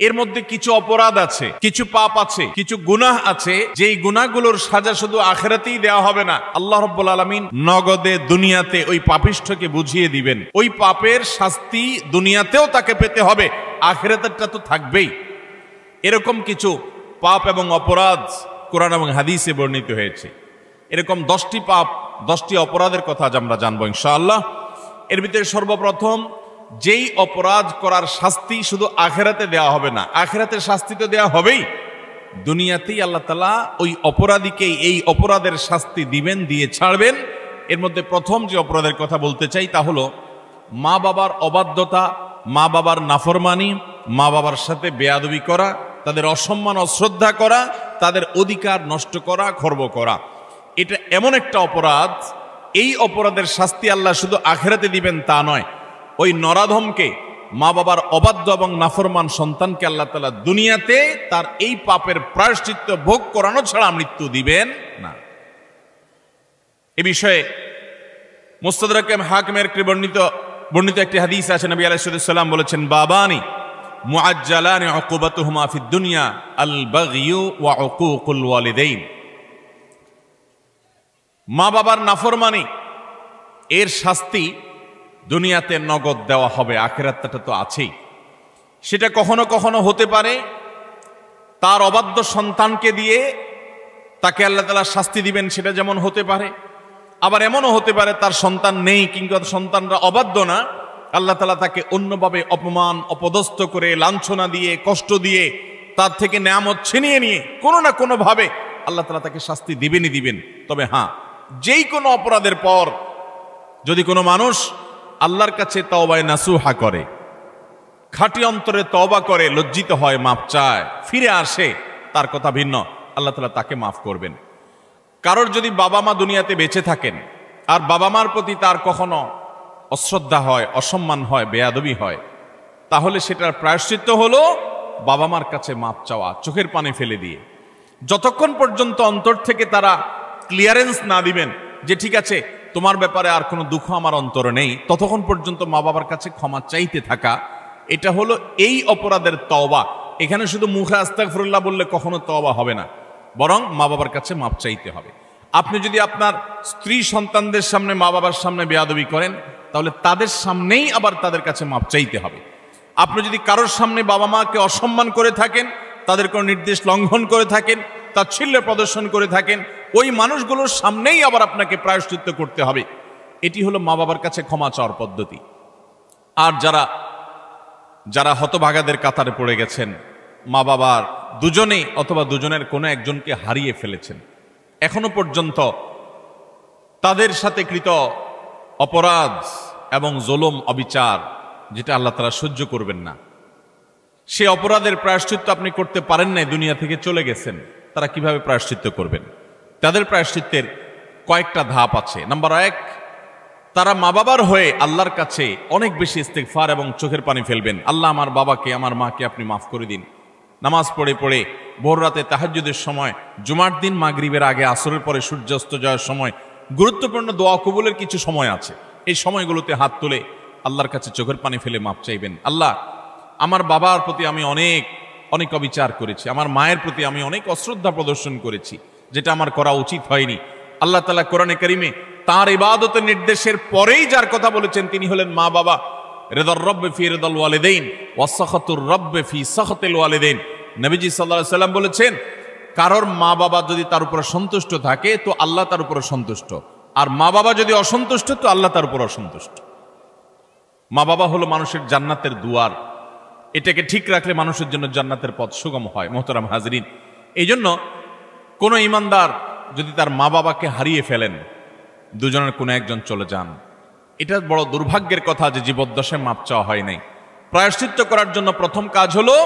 এর মধ্যে কিছু অপরাধ আছে, কিছু পাপ আছে, কিছু গুনাহ আছে, যেই গুনাহগুলোর সাজা শুধু আখিরাতেই দেওয়া হবে না, আল্লাহ রাব্বুল আলামিন নগদে দুনিয়াতে ওই পাপিষ্ঠকে বুঝিয়ে দিবেন। ওই পাপের শাস্তি দুনিয়াতেও তাকে পেতে হবে, আখিরাতেরটা তো থাকবেই। এরকম কিছু পাপ এবং অপরাধ কোরআন এবং হাদিসে বর্ণিত হয়েছে। এরকম 10টি পাপ, 10টি অপরাধের কথা আজ আমরা জানবো ইনশাআল্লাহ। এর ভিতরে সর্বপ্রথম, যেই অপরাধ করার শাস্তি শুধু আখিরাতে দেওয়া হবে না, আখিরাতের শাস্তি তো দেওয়া হবেই, দুনিয়াতেই আল্লাহ তাআলা ওই অপরাধীকেই এই অপরাধের শাস্তি দিবেন, দিয়ে ছাড়বেন। এর মধ্যে প্রথম যে অপরাধের কথা বলতে চাই তা হলো মা বাবার অবাধ্যতা, মা বাবার নাফরমানি, মা বাবার সাথে বেয়াদবি করা, তাদের অসম্মান অশ্রদ্ধা করা, তাদের অধিকার নষ্ট করা, খর্ব করা। এটা এমন একটা অপরাধ, এই অপরাধের শাস্তি আল্লাহ শুধু আখিরাতে দিবেন তা নয়, ওই নরাধমকে, মা বাবার অবাধ্য এবং নাফরমান সন্তানকে আল্লাহ তাআলা দুনিয়াতে তার এই পাপের প্রায়শ্চিত্ত ভোগ করানো ছাড়া মৃত্যু দিবেন না। এ বিষয়ে মুস্তাদরাক হাকিমের বর্ণিত একটি হাদিস আছে। নবী আলাইহিস সালাম বলেছেন, বাবানি মুআজ্জালানি উকুবাতুহুমা ফিদ দুনিয়া আল বাগয়ু ওয়া উকুকুল ওয়ালিদাইন। মা বাবার নাফরমানি এর শাস্তি দুনিয়াতে নগদ দেওয়া হবে, আখিরাতটা তো আছেই। সেটা কখনো কখনো হতে পারে তার অবাধ্য সন্তানকে দিয়ে তাকে আল্লাহ তাআলা শাস্তি দিবেন, সেটা যেমন হতে পারে। আবার এমনও হতে পারে তার সন্তান নেই কিংবা সন্তানরা অবাধ্য না, আল্লাহ তাআলা তাকে অন্যভাবে অপমান অপদস্থ করে, লাঞ্ছনা দিয়ে, কষ্ট দিয়ে, তার থেকে নেয়ামত ছিনিয়ে নিয়ে কোনো না কোনো ভাবে আল্লাহ তাআলা তাকে শাস্তি দিবেনই দিবেন। তবে হ্যাঁ, যেই কোনো অপরাধের পর যদি কোনো মানুষ আল্লাহর কাছে তওবায়ে নাসুহা করে, খাঁটি অন্তরে তওবা করে, লজ্জিত হয়, মাপ চায়, ফিরে আসে, তার কথা ভিন্ন, আল্লাহ তাআলা তাকে মাফ করবেন। কারোর যদি বাবা মা দুনিয়াতে বেঁচে থাকেন আর বাবা মার প্রতি তার কখনো অশ্রদ্ধা হয়, অসম্মান হয়, বেয়াদবি হয়, তাহলে সেটার প্রায়শ্চিত্ত হলো বাবা মার কাছে মাপ চাওয়া, চোখের পানি ফেলে দিয়ে। যতক্ষণ পর্যন্ত অন্তর থেকে তারা ক্লিয়ারেন্স না দিবেন যে ঠিক আছে তোমার ব্যাপারে আর কোনো দুঃখ আমার অন্তরে নেই, ততক্ষণ পর্যন্ত মা বাবার কাছে ক্ষমা চাইতে থাকা, এটা হলো এই অপরাধের তওবা। এখানে শুধু মুখে আস্তাগফিরুল্লাহ বললে কখনো তওবা হবে না, বরং মা বাবার কাছে মাপ চাইতে হবে। আপনি যদি আপনার স্ত্রী সন্তানদের সামনে, মা বাবার সামনে বেয়াদবি করেন, তাহলে তাদের সামনেই আবার তাদের কাছে মাপ চাইতে হবে। আপনি যদি কারোর সামনে বাবা মাকে অসম্মান করে থাকেন, তাদের কোনো নির্দেশ লঙ্ঘন করে থাকেন, তাচ্ছিল্য প্রদর্শন করে থাকেন, ওই মানুষগুলোর সামনেই আবার আপনাকে প্রায়শ্চিত্ত করতে হবে। এটি হলো মা বাবার কাছে ক্ষমা চাওয়ার পদ্ধতি। আর যারা হতভাগাদের কাতারে পড়ে গেছেন, মা বাবার দুজনেই অথবা দুজনের কোনো একজনকে হারিয়ে ফেলেছেন, এখনো পর্যন্ত তাদের সাথে কৃত অপরাধ এবং জুলুম, অবিচার, যেটা আল্লাহ তাআলা সহ্য করবেন না, সে অপরাধের প্রায়শ্চিত্ত আপনি করতে পারেন নাই, দুনিয়া থেকে চলে গেছেন, তারা কিভাবে প্রায়শ্চিত্ত করবেন? তাদের প্রায়শ্চিত্তের কয়েকটা ধাপ আছে। নাম্বার 1, তারা মা বাবার হয়ে আল্লাহর কাছে অনেক বেশি ইস্তেগফার এবং চোখের পানি ফেলবেন। আল্লাহ, আমার বাবাকে, আমার মাকে আপনি মাফ করে দিন। নামাজ পড়ে পড়ে ভোর রাতে তাহাজ্জুদের সময়, জুমার দিন মাগরিবের আগে, আসরের পরে সূর্যাস্ত যাওয়ার সময়, গুরুত্বপূর্ণ দোয়া কবুলের কিছু সময় আছে। এই সময়গুলোতে হাত তুলে আল্লাহর কাছে চোখের পানি ফেলে মাপ চাইবেন। আল্লাহ, আমার বাবার প্রতি আমি অনেক অনেক অবিচার করেছি, আমার মায়ের প্রতি আমি অনেক অশ্রদ্ধা প্রদর্শন করেছি, যেটা আমার করা উচিত হয়নি। আল্লাহ তাআলা কোরআনে কারিমে তার ইবাদতের নির্দেশের পরেই যার কথা বলেছেন তিনি হলেন মা বাবা। রিদার রব্বি ফি রিদাল ওয়ালিদাইন ওয়া সাখাতুর রব্বি ফি সাখাতিল ওয়ালিদাইন। নবীজি সাল্লাল্লাহু আলাইহি সাল্লাম বলেছেন, কারোর মা বাবা যদি তার উপর সন্তুষ্ট থাকে তো আল্লাহ তার উপর সন্তুষ্ট, আর মা বাবা যদি অসন্তুষ্ট তো আল্লাহ তার উপর অসন্তুষ্ট। মা বাবা হলো মানুষের জান্নাতের দুয়ার, এটাকে ঠিক রাখলে মানুষের জন্য জান্নাতের পথ সুগম হয়। মোহতারাম হাজরিন, এই জন্য কোনো ইমানদার যদি তার মা বাবাকে হারিয়ে ফেলেন, দুজনের কোনো একজন চলে যান, এটা বড় দুর্ভাগ্যের কথা যে জীবদ্দশায় মাপ চাওয়া হয় নাই। প্রায়শ্চিত্ত করার জন্য প্রথম কাজ হলো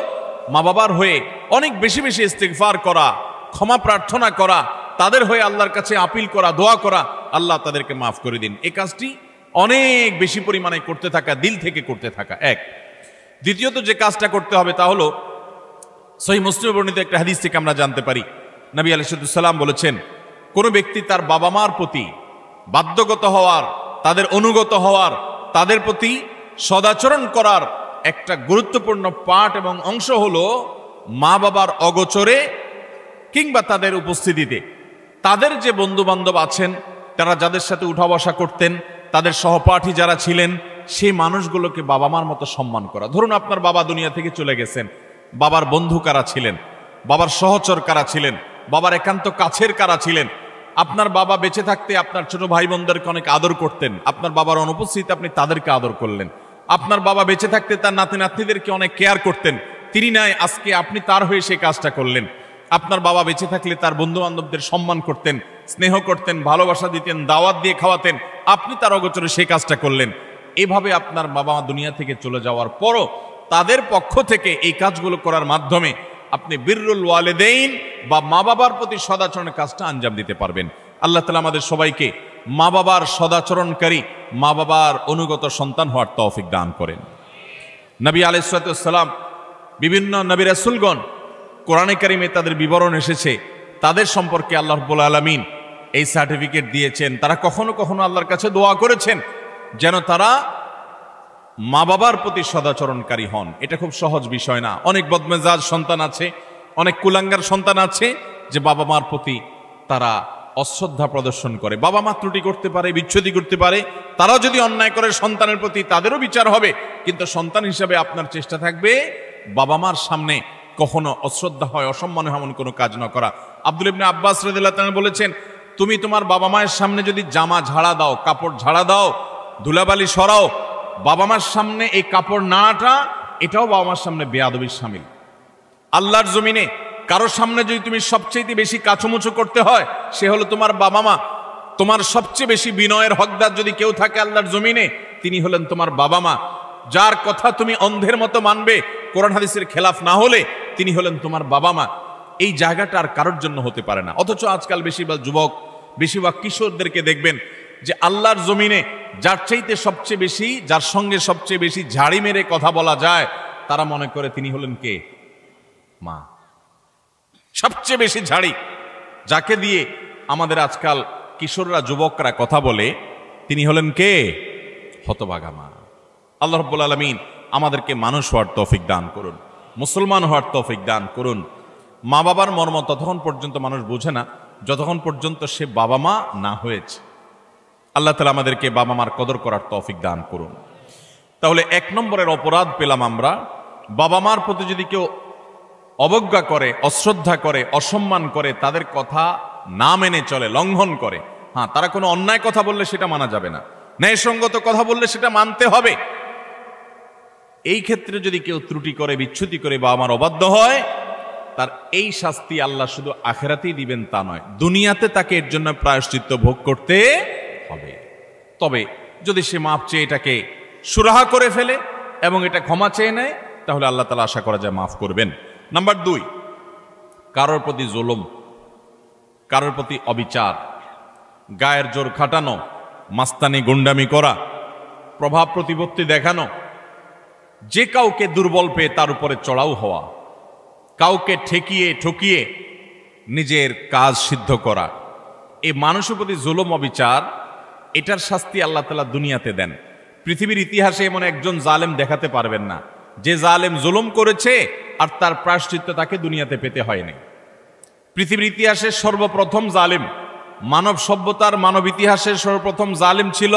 মা বাবার হয়ে অনেক বেশি বেশি ইস্তিগফার করা, ক্ষমা প্রার্থনা করা, তাদের হয়ে আল্লাহর কাছে আপিল করা, দোয়া করা, আল্লাহ তাদেরকে মাফ করে দিন। এই কাজটি অনেক বেশি পরিমাণে করতে থাকা, দিল থেকে করতে থাকা এক। দ্বিতীয়ত যে কাজটা করতে হবে তা হলো, সহিহ মুসলিমে বর্ণিত একটা হাদিস থেকে আমরা জানতে পারি, নবী আলাইহিস সালাম বলেছেন, কোন ব্যক্তি তার বাবা মার প্রতি বাধ্যগত হওয়ার, তাদের অনুগত হওয়ার, তাদের প্রতি সদাচরণ করার একটা গুরুত্বপূর্ণ পার্ট এবং অংশ হলো মা বাবার অগোচরে কিংবা তাদের উপস্থিতিতে তাদের যে বন্ধু বান্ধব আছেন, তারা যাদের সাথে উঠা বসা করতেন, তাদের সহপাঠী যারা ছিলেন, সেই মানুষগুলোকে বাবা মার মতো সম্মান করা। ধরুন আপনার বাবা দুনিয়া থেকে চলে গেছেন, বাবার বন্ধু কারা ছিলেন, বাবার সহচর কারা ছিলেন, বাবার একান্ত কাছের কারা ছিলেন। আপনার বাবা বেঁচে থাকতে আপনার ছোট ভাই বোনদেরকে অনেক আদর করতেন, আপনার বাবার অনুপস্থিতিতে আপনি তাদেরকে আদর করলেন। আপনার বাবা বেঁচে থাকতে তার নাতি নাতনিদেরকে অনেক কেয়ার করতেন, তিনি নাই, আজকে আপনি তার হয়ে সেই কাজটা করলেন। আপনার বাবা বেঁচে থাকলে তার বন্ধু বান্ধবদের সম্মান করতেন, স্নেহ করতেন, ভালোবাসা দিতেন, দাওয়াত দিয়ে খাওয়াতেন, আপনি তার অগোচরে সেই কাজটা করলেন। এভাবে আপনার বাবা মা দুনিয়া থেকে চলে যাওয়ার পরও তাদের পক্ষ থেকে এই কাজগুলো করার মাধ্যমে আপনি বিররুল ওয়ালিদাইন বা মা বাবার প্রতি সদাচরণের কাজটা আঞ্জাম দিতে পারবেন। আল্লাহ তাআলা আমাদের সবাইকে মা বাবার সদাচরণকারী, মা বাবার অনুগত সন্তান হওয়ার তৌফিক দান করেন। নবী আলাইহিস সালাম, বিভিন্ন নবী রাসূলগণ কোরআনে কারিমে তাদের বিবরণ এসেছে, তাদের সম্পর্কে আল্লাহ রাব্বুল আলামিন এই সার্টিফিকেট দিয়েছেন। তারা কখনো কখনো আল্লাহর কাছে দোয়া করেছেন যেন তারা মা বাবার প্রতি সদাচরণকারী হন। এটা খুব সহজ বিষয় না। অনেক বদমেজাজ সন্তান আছে, অনেক কুলাঙ্গার সন্তান আছে যে বাবা মার প্রতি তারা অশ্রদ্ধা প্রদর্শন করে। বাবা মা ত্রুটি করতে পারে, বিচ্ছুতি করতে পারে, তারাও যদি অন্যায় করে সন্তানের প্রতি তাদেরও বিচার হবে, কিন্তু সন্তান হিসাবে আপনার চেষ্টা থাকবে বাবা মার সামনে কখনো অশ্রদ্ধা হয়, অসম্মান হয় এমন কোনো কাজ না করা। আব্দুল্লাহ ইবনে আব্বাস রাদিয়াল্লাহু তাআলা বলেছেন, তুমি তোমার বাবা মায়ের সামনে যদি জামা ঝাড়া দাও, কাপড় ঝাড়া দাও, ধুলাবালি সরাও, বাবা মার সামনে এই কাপড় নাটা, এটাও বাবা মার সামনে বেয়াদবির শামিল। আল্লাহর জমিনে কারোর সামনে যদি তুমি সবচেয়ে বেশি কাচুমুচু করতে হয়, সে হলো তোমার বাবা মা। তোমার সবচেয়ে বেশি বিনয়ের হকদার যদি কেউ থাকে আল্লাহর জমিনে, তিনি হলেন তোমার বাবা মা। যার কথা তুমি অন্ধের মতো মানবে, কোরআন হাদিসের খেলাফ না হলে, তিনি হলেন তোমার বাবা মা। এই জায়গাটা আর কারোর জন্য হতে পারে না। অথচ আজকাল বেশিরভাগ যুবক, বেশিরভাগ কিশোরদেরকে দেখবেন যে আল্লাহর জমিনে যার চাইতে সবচেয়ে বেশি, যার সঙ্গে সবচেয়ে বেশি ঝাড়ি মেরে কথা বলা যায়, তারা মনে করে তিনি হলেন কে? মা। সবচেয়ে বেশি ঝাড়ি যাকে দিয়ে আমাদের আজকাল কিশোররা, যুবকরা কথা বলে, তিনি হলেন কে? হতভাগা মা। আল্লাহ রাব্বুল আলামিন আমাদেরকে মানুষ হওয়ার তৌফিক দান করুন, মুসলমান হওয়ার তৌফিক দান করুন। মা বাবার মর্ম ততক্ষণ পর্যন্ত মানুষ বোঝে না যতক্ষণ পর্যন্ত সে বাবা মা না হয়েছে। আল্লাহ তাআলা আমাদেরকে বাবা মার কদর করার তৌফিক দান করুন। তাহলে 1 নম্বরের অপরাধ পেলাম আমরা, বাবা মার প্রতি যদি কেউ অবজ্ঞা করে, অশ্রদ্ধা করে, অসম্মান করে, তাদের কথা না মেনে চলে, লঙ্ঘন করে। হ্যাঁ, তারা কোনো অন্যায় কথা বললে সেটা মানা যাবে না, ন্যায়সঙ্গত কথা বললে সেটা মানতে হবে। এই ক্ষেত্রে যদি কেউ ত্রুটি করে, বিচ্যুতি করে, বাবা মার অবাধ্য হয়, তার এই শাস্তি আল্লাহ শুধু আখিরাতেই দিবেন তা নয়, দুনিয়াতে তাকে এর জন্য প্রায়শ্চিত্ত ভোগ করতে হবে। তবে যদি সে মাপ চেয়ে এটাকে সুরাহা করে ফেলে এবং এটা ক্ষমা চেয়ে নেয়, তাহলে আল্লাহ তাআলা আশা করা যায় মাফ করবেন। নাম্বার 2, কারোর প্রতি জুলুম, কারোর প্রতি অবিচার, গায়ের জোর খাটানো, মাস্তানি গুন্ডামি করা, প্রভাব প্রতিপত্তি দেখানো, যে কাউকে দুর্বল পেয়ে তার উপরে চড়াও হওয়া, কাউকে ঠকিয়ে নিজের কাজ সিদ্ধ করা, এই মানুষের প্রতি জুলুম, অবিচার, এটার শাস্তি আল্লাহ তাআলা দুনিয়াতে দেন। পৃথিবীর ইতিহাসে এমন একজন জালেম দেখাতে পারবেন না যে জালেম জুলুম করেছে আর তার প্রায়শ্চিত্ত তাকে দুনিয়াতে পেতে হয়নি। পৃথিবীর ইতিহাসের সর্বপ্রথম জালেম, মানব সভ্যতার, মানব ইতিহাসের সর্বপ্রথম জালেম ছিল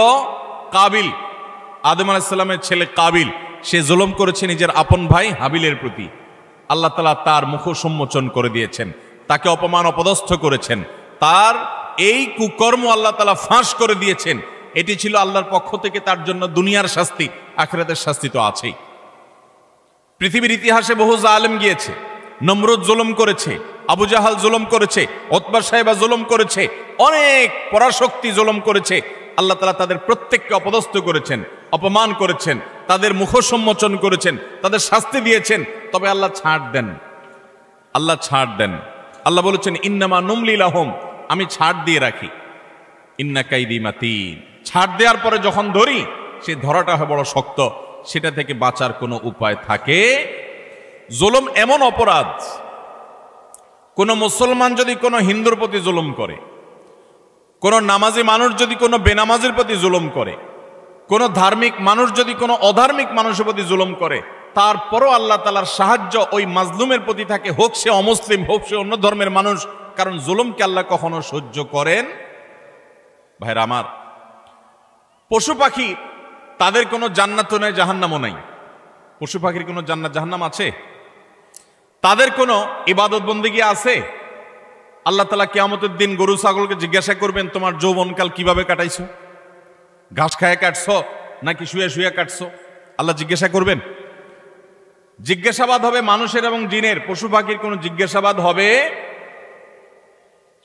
কাবিল, আদম আলাইহিস সালামের ছেলে কাবিল। সে জুলুম করেছে নিজের আপন ভাই হাবিলের প্রতি। আল্লাহ তাআলা তার মুখ সম্মোচন করে দিয়েছেন, তাকে অপমান অপদস্থ করেছেন, তার এই কুকর্ম আল্লাহ তাআলা ফাঁস করে দিয়েছেন। এটি ছিল আল্লাহর পক্ষ থেকে তার জন্য দুনিয়ার শাস্তি, আখিরাতের শাস্তি তো আছেই। পৃথিবীর ইতিহাসে বহু জালেম গিয়েছে, নমরুদ জুলুম করেছে, আবু জাহাল জুলুম করেছে, উতবা সাহেবা জুলুম করেছে, অনেক পরাশক্তি জুলুম করেছে। আল্লাহ তাআলা তাদের প্রত্যেককে অপদস্থ করেছেন, অপমান করেছেন, তাদের মুখ সম্মোচন করেছেন, তাদের শাস্তি দিয়েছেন। তবে আল্লাহ ছাড় দেন, আল্লাহ ছাড় দেন। আল্লাহ বলেছেন, ইন্নামা নুমলি লাহুম, আমি ছাড় দিয়ে রাখি, ইন্না কাইদি মাতিন। ছাড় দেওয়ার পরে যখন ধরি, সে ধরাটা হয় বড় শক্ত, সেটা থেকে বাঁচার কোনো উপায় থাকে। জুলুম এমন অপরাধ, কোন মুসলমান যদি কোনো হিন্দুর প্রতি জুলুম করে, কোন নামাজি মানুষ যদি কোনো বেনামাজির প্রতি জুলুম করে, কোন ধার্মিক মানুষ যদি কোনো অধার্মিক মানুষের প্রতি জুলুম করে, তারপরও আল্লাহ তাআলার সাহায্য ওই মাজলুমের প্রতি থাকে, হোক সে অমুসলিম, হোক সে অন্য ধর্মের মানুষ, কারণ জুলুমকে আল্লাহ কখনো সহ্য করেন। ভাইরা আমার, পশু পাখি তাদের কোনো জান্নাতও নাই, জাহান্নামও নাই। পশু পাখির কোনো জান্নাত জাহান্নাম আছে? তাদের কোনো ইবাদত বন্দেগী আছে? আল্লাহ তাআলা কিয়ামতের দিন গরু ছাগলকে জিজ্ঞাসা করবেন, তোমার যৌবনকাল কিভাবে কাটাইছো? ঘাস খায় কাটছো নাকি শুয়ে শুয়ে কাটছো? আল্লাহ জিজ্ঞাসা করবেন। জিজ্ঞাসাবাদ হবে মানুষের এবং জিনের। পশু পাখির কোনো জিজ্ঞাসাবাদ হবে?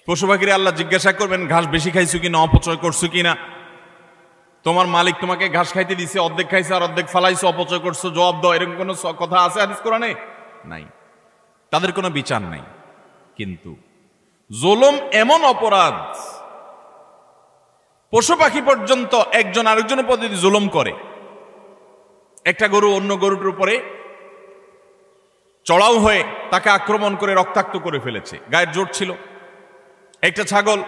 পশু পাখির আল্লাহ জিজ্ঞাসা করবেন, ঘাস বেশি খাইছো কিনা, অপচয় করছো কিনা? তোমার মালিক তোমাকে ঘাস খাইতে দিছে, অর্ধেক খাইছে আর অর্ধেক ফালাইছো, অপচয় করছো, জবাব দাও। এরকম কোনো কথা আছে হাদিস কোরআনে? নাই। তাদের কোনো বিচার নাই। কিন্তু জুলুম এমন অপরাধ, পশু পাখি পর্যন্ত একজন আরেকজনের প্রতি জুলুম করে। একটা গরু অন্য গরুটার উপরে চড়াও হয়ে তাকে আক্রমণ করে রক্তাক্ত করে ফেলেছে, গায়ের জোর ছিল। একটা ছাগল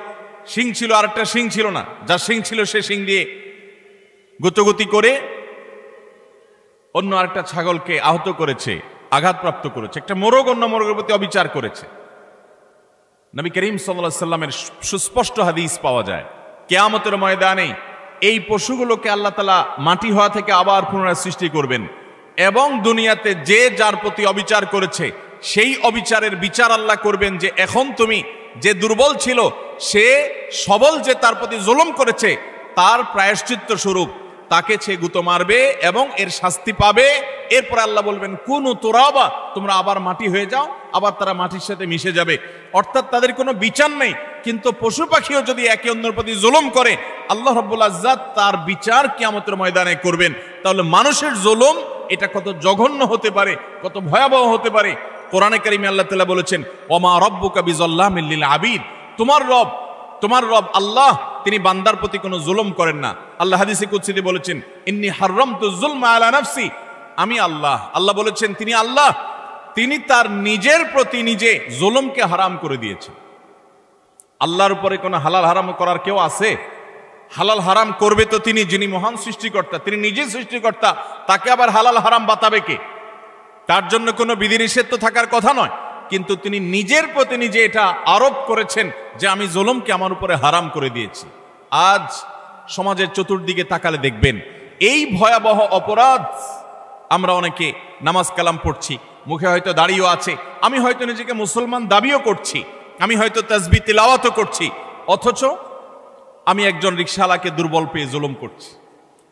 শিং ছিল আর একটা শিং ছিল না, যার শিং ছিল সে শিং দিয়ে গুতগুতি করে অন্য আরেকটা ছাগলকে আহত করেছে, আঘাতপ্রাপ্ত করেছে। একটা মোরগ অন্য মোরগের প্রতি অবিচার করেছে। নবী করিম সাল্লাল্লাহু আলাইহি সাল্লামের সুস্পষ্ট হাদিস পাওয়া যায়, কিয়ামতের ময়দানে এই পশুগুলোকে আল্লাহ তাআলা মাটি হওয়া থেকে আবার পুনরায় সৃষ্টি করবেন এবং দুনিয়াতে যে যার প্রতি অবিচার করেছে সেই অবিচারের বিচার আল্লাহ করবেন। যে এখন তুমি যে দুর্বল ছিল সে সবল যে তার প্রতি জুলুম করেছে, তার প্রায়শ্চিত্ত স্বরূপ তাকে সে গুঁতো মারবে এবং এর শাস্তি পাবে। এরপর আল্লাহ বলবেন, কুনু তুরাবা, তোমরা আবার মাটি হয়ে যাও, আবার তারা মাটির সাথে মিশে যাবে। অর্থাৎ তাদের কোনো বিচার নেই। কিন্তু পশু পাখিও যদি একে অন্যের প্রতি জুলুম করে, আল্লাহ রাব্বুল ইজ্জত তার বিচার কিয়ামতের ময়দানে করবেন। তাহলে মানুষের জুলুম এটা কত জঘন্য হতে পারে, কত ভয়াবহ হতে পারে। কোরআনে কারিমে আল্লাহ তাআলা বলেছেন, ওমা রাব্বুকা বিযাল্লামিল লিল আবিদ, তোমার রব আল্লাহ তিনি বান্দার প্রতি কোনো জুলুম করেন না। আল্লাহ হাদিসে কুদসিতে বলেছেন, ইন্নী হারামতু যুলমা আলা নাফসি, আমি আল্লাহ বলেছেন তিনি আল্লাহ, তিনি তার নিজের প্রতি নিজে জুলুমকে হারাম করে দিয়েছেন। আল্লাহর উপরে কোনো হালাল হারাম করার কেউ আছে? হালাল হারাম করবে তো তিনি, যিনি মহান সৃষ্টিকর্তা, তিনি নিজে সৃষ্টিকর্তা, তাকে আবার হালাল হারাম বাতাবে কে? তার জন্য কোনো বিধিনিষেধ তো থাকার কথা নয়, কিন্তু তিনি নিজের প্রতি নিজে এটা আরোপ করেছেন যে আমি জুলুমকে আমার উপরে হারাম করে দিয়েছি। আজ সমাজের চতুর্দিকে তাকালে দেখবেন এই ভয়াবহ অপরাধ। আমরা অনেকে নামাজ কালাম পড়ছি, মুখে হয়তো দাড়িও আছে, আমি হয়তো নিজেকে মুসলমান দাবিও করছি, আমি হয়তো তাসবিহ তিলাওয়াতও করছি, অথচ আমি একজন রিকশাওয়ালাকে দুর্বল পেয়ে জুলুম করছি,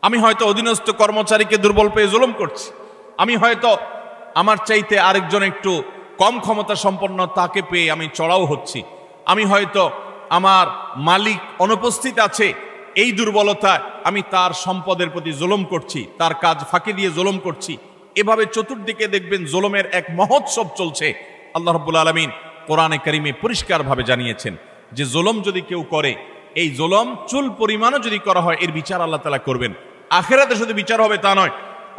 আমি হয়তো অধীনস্থ কর্মচারীকে দুর্বল পেয়ে জুলুম করছি, আমি হয়তো আমার চাইতে আরেকজন একটু কম ক্ষমতা সম্পন্ন তাকে পেয়ে আমি চড়াও হচ্ছি, আমি হয়তো আমার মালিক অনুপস্থিত আছে এই দুর্বলতায় আমি তার সম্পদের প্রতি জুলুম করছি, তার কাজ ফাঁকি দিয়ে জুলুম করছি। এভাবে চতুর্দিকে দেখবেন জুলুমের এক মহোৎসব চলছে। আল্লাহ রাব্বুল আলামিন কোরআনে কারিমে পরিষ্কারভাবে জানিয়েছেন যে জুলুম যদি কেউ করে, এই জুলুম চুল পরিমাণও যদি করা হয়, এর বিচার আল্লাহ তাআলা করবেন। আখিরাতে শুধু বিচার হবে তা নয়।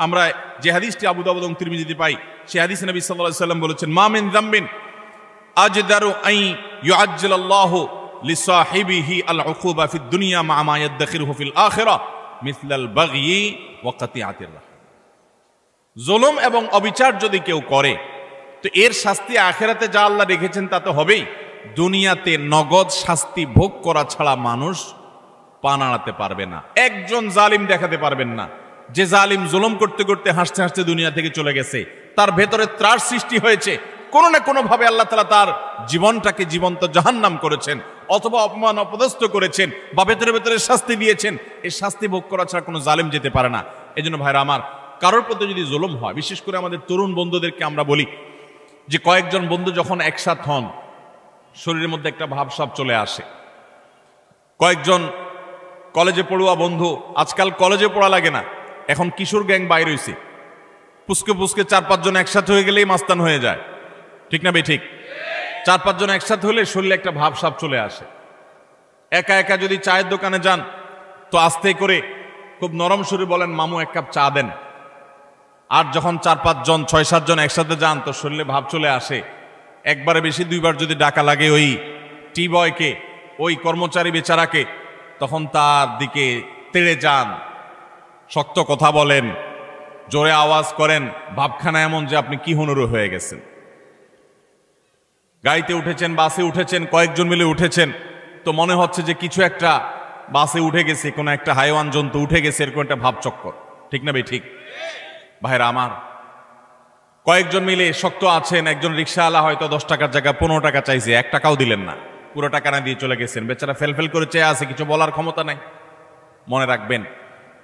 আমরা যে হাদিসটি আবু দাউদ এবং তিরমিজিতে পাই, সেই হাদিসে নবী সাল্লাল্লাহু আলাইহি ওয়াসাল্লাম বলেছেন, মা মিন যামবিন আজদারু আন ইউআজ্জিলাল্লাহু লিসাহিবিহি আল উকুবা ফিদ দুনিয়া মা মা ইয়াদখিরুহু ফিল আখিরাহ মিসলাল বাগয়ি ওয়া কাতিআতির রাহিম। জুলুম এবং অবিচার যদি কেউ করে, তো এর শাস্তি আখিরাতে যা আল্লাহ রেখেছেন তা তো হবেই, দুনিয়াতে নগদ শাস্তি ভোগ করা ছাড়া মানুষ পা নাড়াতে পারবে না। একজন জালিম দেখাতে পারবেন না যে জালিম জুলুম করতে করতে হাসতে হাসতে দুনিয়া থেকে চলে গেছে, তার ভেতরে ত্রাস সৃষ্টি হয়েছে, কোনো না কোনো ভাবে আল্লাহ তাআলা তার জীবনটাকে জীবন্ত জাহান্নাম করেছেন, অথবা অপমান অপদস্থ করেছেন, বা ভেতরে ভেতরে শাস্তি দিয়েছেন। এই শাস্তি ভোগ করা ছাড়া কোনো জালিম যেতে পারে না। এই জন্য ভাইরা আমার, কারোর প্রতি যদি জুলুম হয়, বিশেষ করে আমাদের তরুণ বন্ধুদেরকে আমরা বলি যে কয়েকজন বন্ধু যখন একসাথ হন, শরীরের মধ্যে একটা ভাবসাব চলে আসে। কয়েকজন কলেজে পড়ুয়া বন্ধু, আজকাল কলেজে পড়া লাগে না, এখন কিশোর গ্যাং বাইর হয়েছে, পুস্কে পুস্কে 4-5 জন একসাথে হয়ে গেলেই মাস্তান হয়ে যায়, ঠিক না বে ঠিক? 4-5 জন একসাথে হলে শরীরে একটা ভাবসাব চলে আসে। একা একা যদি চায়ের দোকানে যান, তো আস্তে করে খুব নরম সুরে বলেন, মামু 1 কাপ চা দেন। আর যখন 4-5 জন 6-7 জন একসাথে যান, তো শরীরে ভাব চলে আসে। একবারে বেশি 2বার যদি ডাকা লাগে ওই টি বয়কে, ওই কর্মচারী বেচারাকে, তখন তার দিকে তেড়ে যান, শক্ত কথা বলেন, জোরে আওয়াজ করেন, ভাবখানা এমন যে আপনি কি হুনুরু হয়ে গেছেন। গাড়িতে উঠেছেন, বাসে উঠেছেন, কয়েকজন মিলে উঠেছেন, তো মনে হচ্ছে যে কিছু একটা বাসে উঠে গেছে, কোনো একটা হাইওয়ান জন্তু উঠে গেছে, এরকম একটা ভাবচক্কর, ঠিক না ভাই? ঠিক ভাইরা আমার, কয়েকজন মিলে শক্ত আছেন, একজন রিক্সাওয়ালা হয়তো 10 টাকার জায়গায় 15 টাকা চাইছে, 1 টাকাও দিলেন না, পুরো টাকা না দিয়ে চলে গেছেন, বেচারা ফেল করে চেয়ে আছে, কিছু বলার ক্ষমতা নাই। মনে রাখবেন,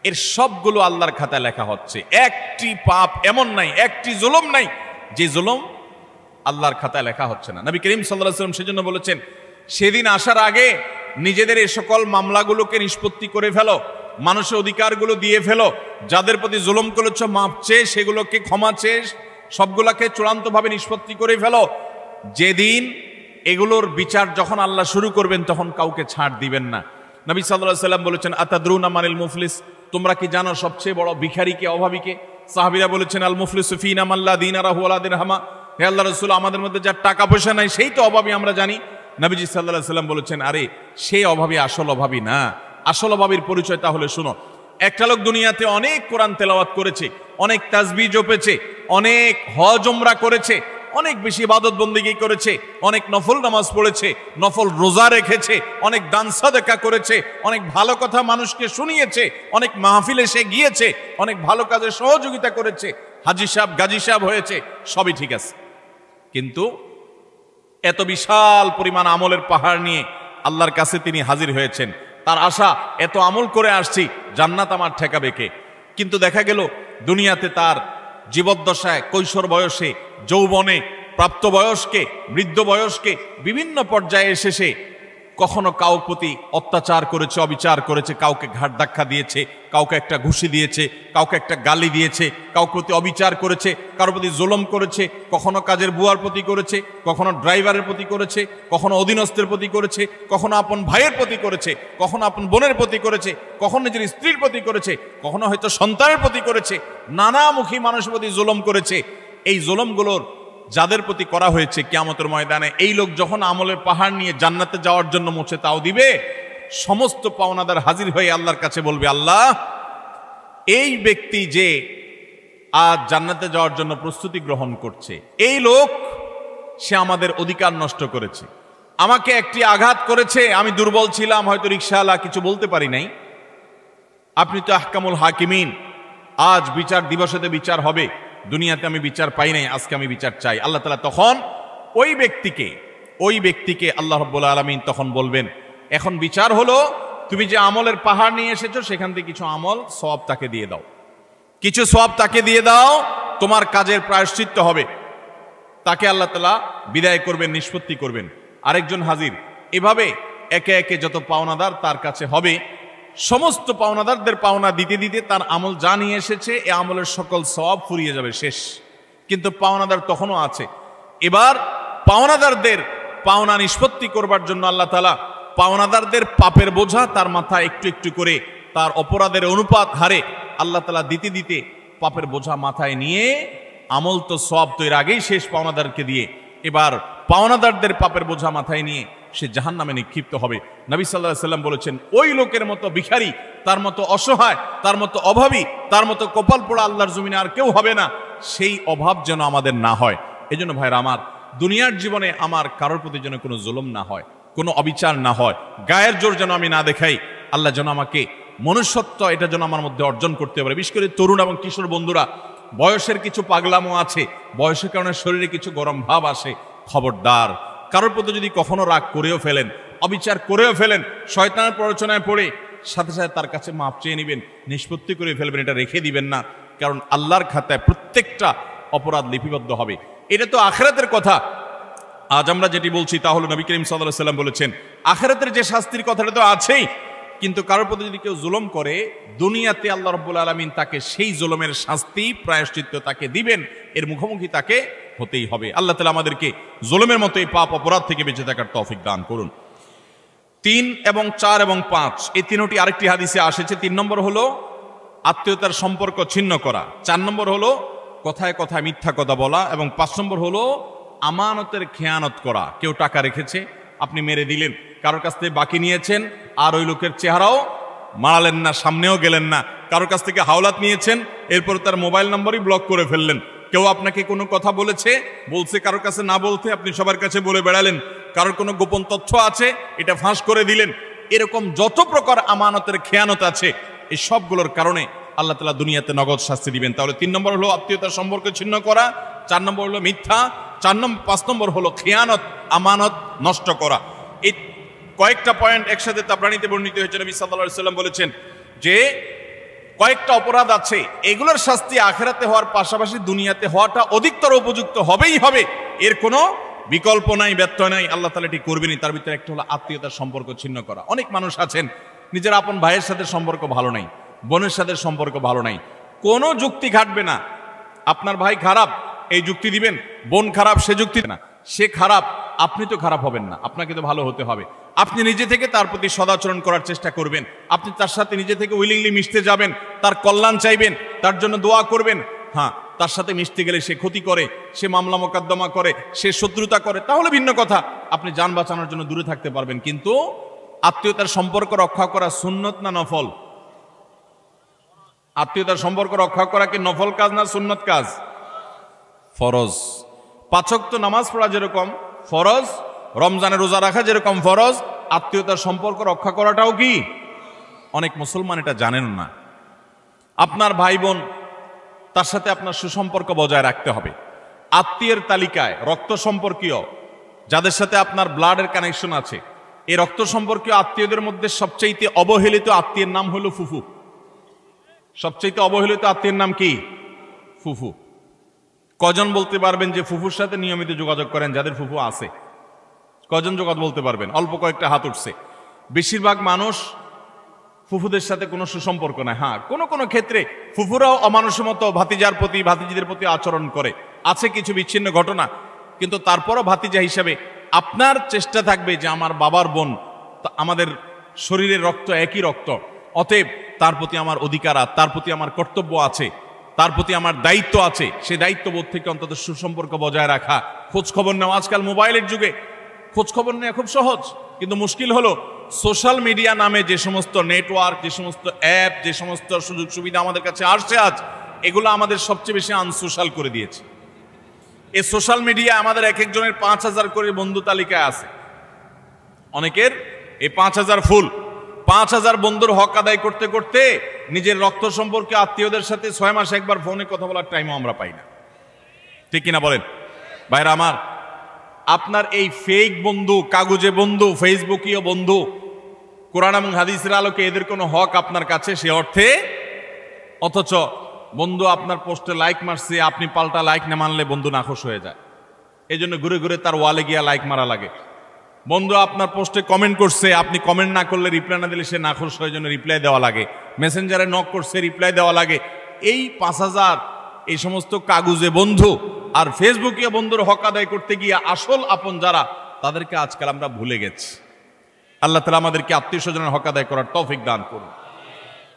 এর সবগুলো আল্লাহর খাতায় লেখা হচ্ছে। একটি পাপ এমন নাই, একটি জুলুম নাই যে জুলুম আল্লাহর খাতায় লেখা হচ্ছে না। নবী করিম সাল্লাল্লাহু আলাইহি ওয়াসাল্লাম সেজন্য বলেছেন, সেদিন আসার আগে নিজেদের এই সকল মামলাগুলোকে নিষ্পত্তি করে ফেলো, মানুষের অধিকারগুলো দিয়ে ফেলো, যাদের প্রতি জুলুম করেছ মাপ চেয়ে সেগুলোকে ক্ষমা চেয়ে সবগুলাকে চূড়ান্তভাবে নিষ্পত্তি করে ফেলো। যেদিন এগুলোর বিচার যখন আল্লাহ শুরু করবেন তখন কাউকে ছাড় দিবেন না। নবী সাল্লাল্লাহু আলাইহি ওয়াসাল্লাম বলেছেন, আতাদরুনা মানিল মুফলিস, তোমরা কি জানো সবচেয়ে বড় ভিখারিকে, অভাবীকে? সাহাবীরা বলেছেন, আল মুফলিসু ফিনা মান লা দিনারাহু ওয়া লা দিরহামা, হে আল্লাহর রাসূল, আমাদের মধ্যে যার টাকা পয়সা নাই সেই তো অভাবী, আমরা জানি। নবীজি সাল্লাল্লাহু আলাইহি ওয়াসাল্লাম বলেছেন, আরে সেই অভাবী আসল অভাবী না, আসল অভাবীর পরিচয় তাহলে শুনো। একটা লোক দুনিয়াতে অনেক কোরআন তেলাওয়াত করেছে, অনেক তাসবিহ জপেছে, অনেক হজ উমরা করেছে, অনেক বেশি ইবাদত বন্দেগী করেছে, অনেক নফল নামাজ পড়েছে, নফল রোজা রেখেছে, অনেক দান সাদাকা করেছে, অনেক ভালো কথা মানুষকে শুনিয়েছে, অনেক মাহফিলে সে গিয়েছে, অনেক ভালো কাজে সহযোগিতা করেছে, হাজী সাহেব গাজী সাহেব হয়েছে, সবই ঠিক আছে। কিন্তু এত বিশাল পরিমাণ আমলের পাহাড় নিয়ে আল্লাহর কাছে তিনি হাজির হয়েছেন, তার আশা এত আমল করে আসছি, জান্নাত আমার ঠেকাবে কে? কিন্তু দেখা গেল দুনিয়াতে তার জীবদ্দশায়, কৈশোর বয়সে, যৌবনে, প্রাপ্তবয়স্কে, বৃদ্ধ বয়স্কে, বিভিন্ন পর্যায়ে এসে সে কখনো কাউর প্রতি অত্যাচার করেছে, অবিচার করেছে, কাউকে ঘাট ধাক্কা দিয়েছে, কাউকে একটা ঘুষি দিয়েছে, কাউকে একটা গালি দিয়েছে, কাউর প্রতি অবিচার করেছে, কারোর প্রতি জুলুম করেছে, কখনো কাজের বুয়ার প্রতি করেছে, কখনো ড্রাইভারের প্রতি করেছে, কখনো অধীনস্থের প্রতি করেছে, কখনো আপন ভাইয়ের প্রতি করেছে, কখনো আপন বোনের প্রতি করেছে, কখনো নিজের স্ত্রীর প্রতি করেছে, কখনো হয়তো সন্তানের প্রতি করেছে, নানামুখী মানুষের প্রতি জুলুম করেছে। এই জুলুমগুলোর যাদের প্রতি করা হয়েছে, কিয়ামতের ময়দানে এই লোক যখন আমলের পাহাড় নিয়ে জান্নাতে যাওয়ার জন্য মুছে তাও দিবে, সমস্ত পাওনাদার হাজির হয়ে আল্লাহর কাছে বলবে, আল্লাহ, এই ব্যক্তি যে আজ জান্নাতে যাওয়ার জন্য প্রস্তুতি গ্রহণ করছে, এই লোক সে আমাদের অধিকার নষ্ট করেছে, আমাকে একটি আঘাত করেছে, আমি দুর্বল ছিলাম, হয়তো রিকশাওয়ালা, কিছু বলতে পারি নাই, আপনি তো আহকামুল হাকিমিন, আজ বিচার দিবসেতে বিচার হবে, দুনিয়াতে আমি বিচার পাই নাই, আজকে আমি বিচার চাই। আল্লাহ তাআলা তখন ওই ব্যক্তিকে আল্লাহ রাব্বুল আলামিন তখন বলবেন, এখন বিচার হলো, তুমি যে আমলের পাহাড় নিয়ে এসেছো সেখান থেকে কিছু আমল সওয়াব তাকে দিয়ে দাও, কিছু সওয়াব তাকে দিয়ে দাও, তোমার কাজের প্রায়শ্চিত্ত হবে। তাকে আল্লাহ তাআলা বিদায় করবেন, নিষ্পত্তি করবেন। আরেকজন হাজির, এভাবে একে একে যত পাওনাদার তার কাছে হবে, সমস্ত পাওনাদারদের পাওনা দিতে দিতে তার আমল যা নিয়ে এসেছে এ আমলের সকল সওয়াব ফুরিয়ে যাবে, শেষ। কিন্তু পাওনাদার তখনও আছে। এবার পাওনাদারদের পাওনা নিষ্পত্তি করবার জন্য আল্লাহ তাআলা পাওনাদারদের পাপের বোঝা তার মাথায় একটু একটু করে, তার অপরাধের অনুপাত হারে আল্লাহ তাআলা দিতে দিতে পাপের বোঝা মাথায় নিয়ে, আমল তো সওয়াব তো এর আগেই শেষ পাওনাদারকে দিয়ে, এবার পাওনাদারদের পাপের বোঝা মাথায় নিয়ে সে জাহান্নামে নিক্ষিপ্ত হবে। নবী সাল্লাল্লাহু আলাইহি ওয়াসাল্লাম বলেছেন, ওই লোকের মতো ভিখারি, তার মতো অসহায়, তার মতো অভাবী, তার মতো কপাল পোড়া আল্লাহর জমিনে আর কেউ হবে না। সেই অভাব যেন আমাদের না হয়। এজন্য ভাইরা আমার, দুনিয়ার জীবনে আমার কারোর প্রতি যেন কোনো জুলুম না হয়, কোনো অবিচার না হয়, গায়ের জোর যেন আমি না দেখাই। আল্লাহ যেন আমাকে মনুষ্যত্ব, এটা যেন আমার মধ্যে অর্জন করতে পারে। বিশেষ করে তরুণ এবং কিশোর বন্ধুরা, বয়সের কিছু পাগলামো আছে, বয়সের কারণে শরীরে কিছু গরম ভাব আসে, খবরদার, কারোর প্রতি যদি কখনো রাগ করেও ফেলেন, অবিচার করেও ফেলেন, শয়তানের প্ররোচনায় পড়ে সাথে সাথে তার কাছে মাপ চেয়ে নেবেন, নিষ্পত্তি করে ফেলবেন, এটা রেখে দিবেন না। কারণ আল্লাহর খাতায় প্রত্যেকটা অপরাধ লিপিবদ্ধ হবে। এটা তো আখিরাতের কথা। আজ আমরা যেটি বলছি তা হলো, নবী করিম সাল্লাল্লাহু আলাইহি ওয়াসাল্লাম বলেছেন, আখিরাতের যে শাস্তির কথাটা তো আছেই, কিন্তু কারোর প্রতি যদি কেউ জুলুম করে, দুনিয়াতে আল্লাহ রাব্বুল আলামিন তাকে সেই জুলুমের শাস্তি, প্রায়শ্চিত্ত তাকে দিবেন, এর মুখোমুখি তাকে হতেই হবে। আল্লাহ তাআলা আমাদেরকে জুলুমের মতো এই পাপ অপরাধ থেকে বেঁচে থাকার তৌফিক দান করুন। 3 এবং 4 এবং 5 এই তিনটি আরেকটি হাদিসে আসেছে। 3 নম্বর হলো আত্মীয়তার সম্পর্ক ছিন্ন করা, 4 নম্বর হলো কথায় কথায় মিথ্যা কথা বলা, এবং 5 নম্বর হলো আমানতের খেয়ানত করা। কেউ টাকা রেখেছে, আপনি মেরে দিলেন, কারোর কাছ থেকে বাকি নিয়েছেন, আর ওই লোকের চেহারাও মারালেন না, সামনেও গেলেন না, কারোর কাছ থেকে হাওলাত নিয়েছেন, এরপর তার মোবাইল নম্বরই ব্লক করে ফেললেন। কেউ আপনাকে কোনো কথা বলছে কারোর কাছে না বলতে আপনি সবার কাছে বলে বেড়ালেন, কারোর কোনো গোপন তথ্য আছে এটা ফাঁস করে দিলেন। এরকম যত প্রকার আমানতের খেয়ানত আছে এই সবগুলোর কারণে আল্লাহ তাআলা দুনিয়াতে নগদ শাস্তি দিবেন। তাহলে 3 নম্বর হলো আত্মীয়তার সম্পর্ক ছিন্ন করা, 4 নম্বর হলো মিথ্যা, 5 নম্বর হলো খেয়ানত, আমানত নষ্ট করা। এই কয়েকটা পয়েন্ট একসাথে তাবরানীতে বর্ণিত হয়েছে। নবী সাল্লাল্লাহু আলাইহি ওয়াসাল্লাম বলেছেন যে কয়েকটা অপরাধ আছে, এগুলোর শাস্তি আখিরাতে হওয়ার পাশাপাশি দুনিয়াতে হওয়াটা অধিকতর উপযুক্ত হবেই হবে, এর কোনো বিকল্প নাই, ব্যত্যয় নাই, আল্লাহ তাআলা এটি করবেনই। তার ভিতরে একটা হলো আত্মীয়তার সম্পর্ক ছিন্ন করা। অনেক মানুষ আছেন নিজের আপন ভাইয়ের সাথে সম্পর্ক ভালো নাই, বোনের সাথে সম্পর্ক ভালো নাই, কোনো যুক্তি খাটবে না। আপনার ভাই খারাপ এই যুক্তি দিবেন, বোন খারাপ সে যুক্তি না, সে খারাপ আপনি তো খারাপ হবেন না, আপনাকে তো ভালো হতে হবে। আপনি নিজে থেকে তার প্রতি সদাচরণ করার চেষ্টা করবেন, আপনি তার সাথে নিজে থেকে উইলিংলি মিশতে যাবেন, তার কল্যাণ চাইবেন, তার জন্য দোয়া করবেন। হ্যাঁ, তার সাথে মিশতে গেলে সে ক্ষতি করে, সে মামলা মোকদ্দমা করে, সে শত্রুতা করে, তাহলে ভিন্ন কথা, আপনি যান বাঁচানোর জন্য দূরে থাকতে পারবেন। কিন্তু আত্মীয়তার সম্পর্ক রক্ষা করা সুন্নত না নফল? আত্মীয়তার সম্পর্ক রক্ষা করা কি নফল কাজ না সুন্নত কাজ? ফরজ। 5 ওয়াক্ত নামাজ পড়া যেরকম ফরজ, রমজানে রোজা রাখা যেরকম ফরজ, আত্মীয়তার সম্পর্ক রক্ষা করাটাও কি? অনেক মুসলমান এটা জানেন না। আপনার ভাই বোন, তার সাথে আপনার সুসম্পর্ক বজায় রাখতে হবে। আত্মীয়ের তালিকায় রক্ত সম্পর্কীয় যাদের সাথে আপনার ব্লাডের কানেকশন আছে, এই রক্ত সম্পর্কীয় আত্মীয়দের মধ্যে সবচাইতে অবহেলিত আত্মীয়ের নাম হলো ফুফু। সবচাইতে অবহেলিত আত্মীয়ের নাম কি? ফুফু। কজন বলতে পারবেন যে ফুফুর সাথে নিয়মিত যোগাযোগ করেন? যাদের ফুফু আছে কজন যোগাযোগ বলতে পারবেন? অল্প কয়েকটা হাত উঠছে। বেশিরভাগ মানুষ ফুফুদের সাথে কোনো সুসম্পর্ক নাই। হ্যাঁ, কোনো কোনো ক্ষেত্রে ফুফুরাও অমানুষের মতো ভাতিজার প্রতি, ভাতিজিদের প্রতি আচরণ করে, আছে কিছু বিচ্ছিন্ন ঘটনা, কিন্তু তারপরও ভাতিজা হিসাবে আপনার চেষ্টা থাকবে যে আমার বাবার বোন, আমাদের শরীরের রক্ত একই রক্ত, অতএব তার প্রতি আমার অধিকার, তার প্রতি আমার কর্তব্য আছে, তার প্রতি আমার দায়িত্ব আছে। সেই দায়িত্ববোধ থেকে অন্তত সুসম্পর্ক বজায় রাখা, খোঁজ খবর নেওয়া। আজকাল মোবাইলের যুগে খোঁজ খবর নেওয়া খুব সহজ, কিন্তু মুশকিল হলো সোশ্যাল মিডিয়া নামে যে সমস্ত নেটওয়ার্ক, যে সমস্ত অ্যাপ, যে সমস্ত সুযোগ সুবিধা আমাদের কাছে আসছে আজ, এগুলো আমাদের সবচেয়ে বেশি আনসোশ্যাল করে দিয়েছে। এই সোশ্যাল মিডিয়া আমাদের এক একজনের 5000 করে বন্ধু তালিকায় আছে। অনেকের এই 5000 ফুল। 5000 বন্ধুর হক আদায় করতে করতে নিজের রক্ত সম্পর্কে আত্মীয়দের সাথে 6 মাসে একবার ফোনে কথা বলার টাইমও আমরা পাই না। ঠিক কিনা বলেন ভাইরা আমার? আপনার এই ফেক বন্ধু, কাগজে বন্ধু, ফেসবুকীয় বন্ধু, কোরআন এবং হাদিসের আলোকে এদের কোনো হক আপনার কাছে সে অর্থে? অথচ বন্ধু আপনার পোস্টে লাইক মারছে, আপনি পাল্টা লাইক না মানলে বন্ধু নাখোশ হয়ে যায়। এই জন্য ঘুরে ঘুরে তার ওয়ালে গিয়া লাইক মারা লাগে। বন্ধু আপনার পোস্টে কমেন্ট করছে, আপনি কমেন্ট না করলে, রিপ্লাই না দিলে সে নাখোশ হয়ে, জন্য রিপ্লাই দেওয়া লাগে। মেসেঞ্জারে নক করছে, রিপ্লাই দেওয়া লাগে। এই 5000 এই সমস্ত কাগজে বন্ধু আর ফেসবুকীয় বন্ধুর হক আদায় করতে গিয়ে আসল আপন যারা, তাদেরকে আজকাল আমরা ভুলে গেছি। আল্লাহ তাআলা আমাদেরকে আত্মীয় স্বজনের হক আদায় করার তৌফিক দান করুন।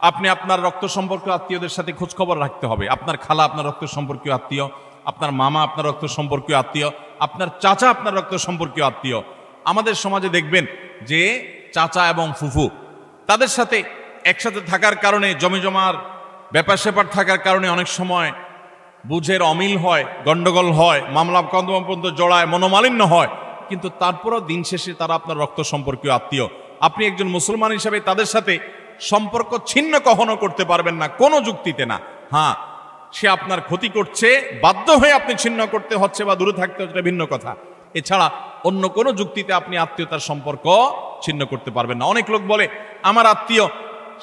আপনি আপনার রক্ত সম্পর্কীয় আত্মীয়দের সাথে খোঁজ খবর রাখতে হবে। আপনার খালা আপনার রক্ত সম্পর্কীয় আত্মীয়, আপনার মামা আপনার রক্ত সম্পর্কীয় আত্মীয়, আপনার চাচা আপনার রক্ত সম্পর্কীয় আত্মীয়। আমাদের সমাজে দেখবেন যে চাচা এবং ফুফু, তাদের সাথে একসাথে থাকার কারণে, জমিজমার ব্যাপার স্যাপার থাকার কারণে অনেক সময় বুঝের অমিল হয়, গন্ডগোল হয়, মামলা মোকদ্দমা পর্যন্ত জড়ায়, মনোমালিন্য হয়। কিন্তু তারপরও দিন শেষে তারা আপনার রক্ত সম্পর্কীয় আত্মীয়। আপনি একজন মুসলমান হিসাবে তাদের সাথে সম্পর্ক ছিন্ন কখনো করতে পারবেন না, কোনো যুক্তিতে না। হ্যাঁ, সে আপনার ক্ষতি করছে, বাধ্য হয়ে আপনি ছিন্ন করতে হচ্ছে বা দূরে থাকতে হচ্ছে, ভিন্ন কথা। এছাড়া অন্য কোনো যুক্তিতে আপনি আত্মীয়তার সম্পর্ক ছিন্ন করতে পারবেন না। অনেক লোক বলে আমার আত্মীয়,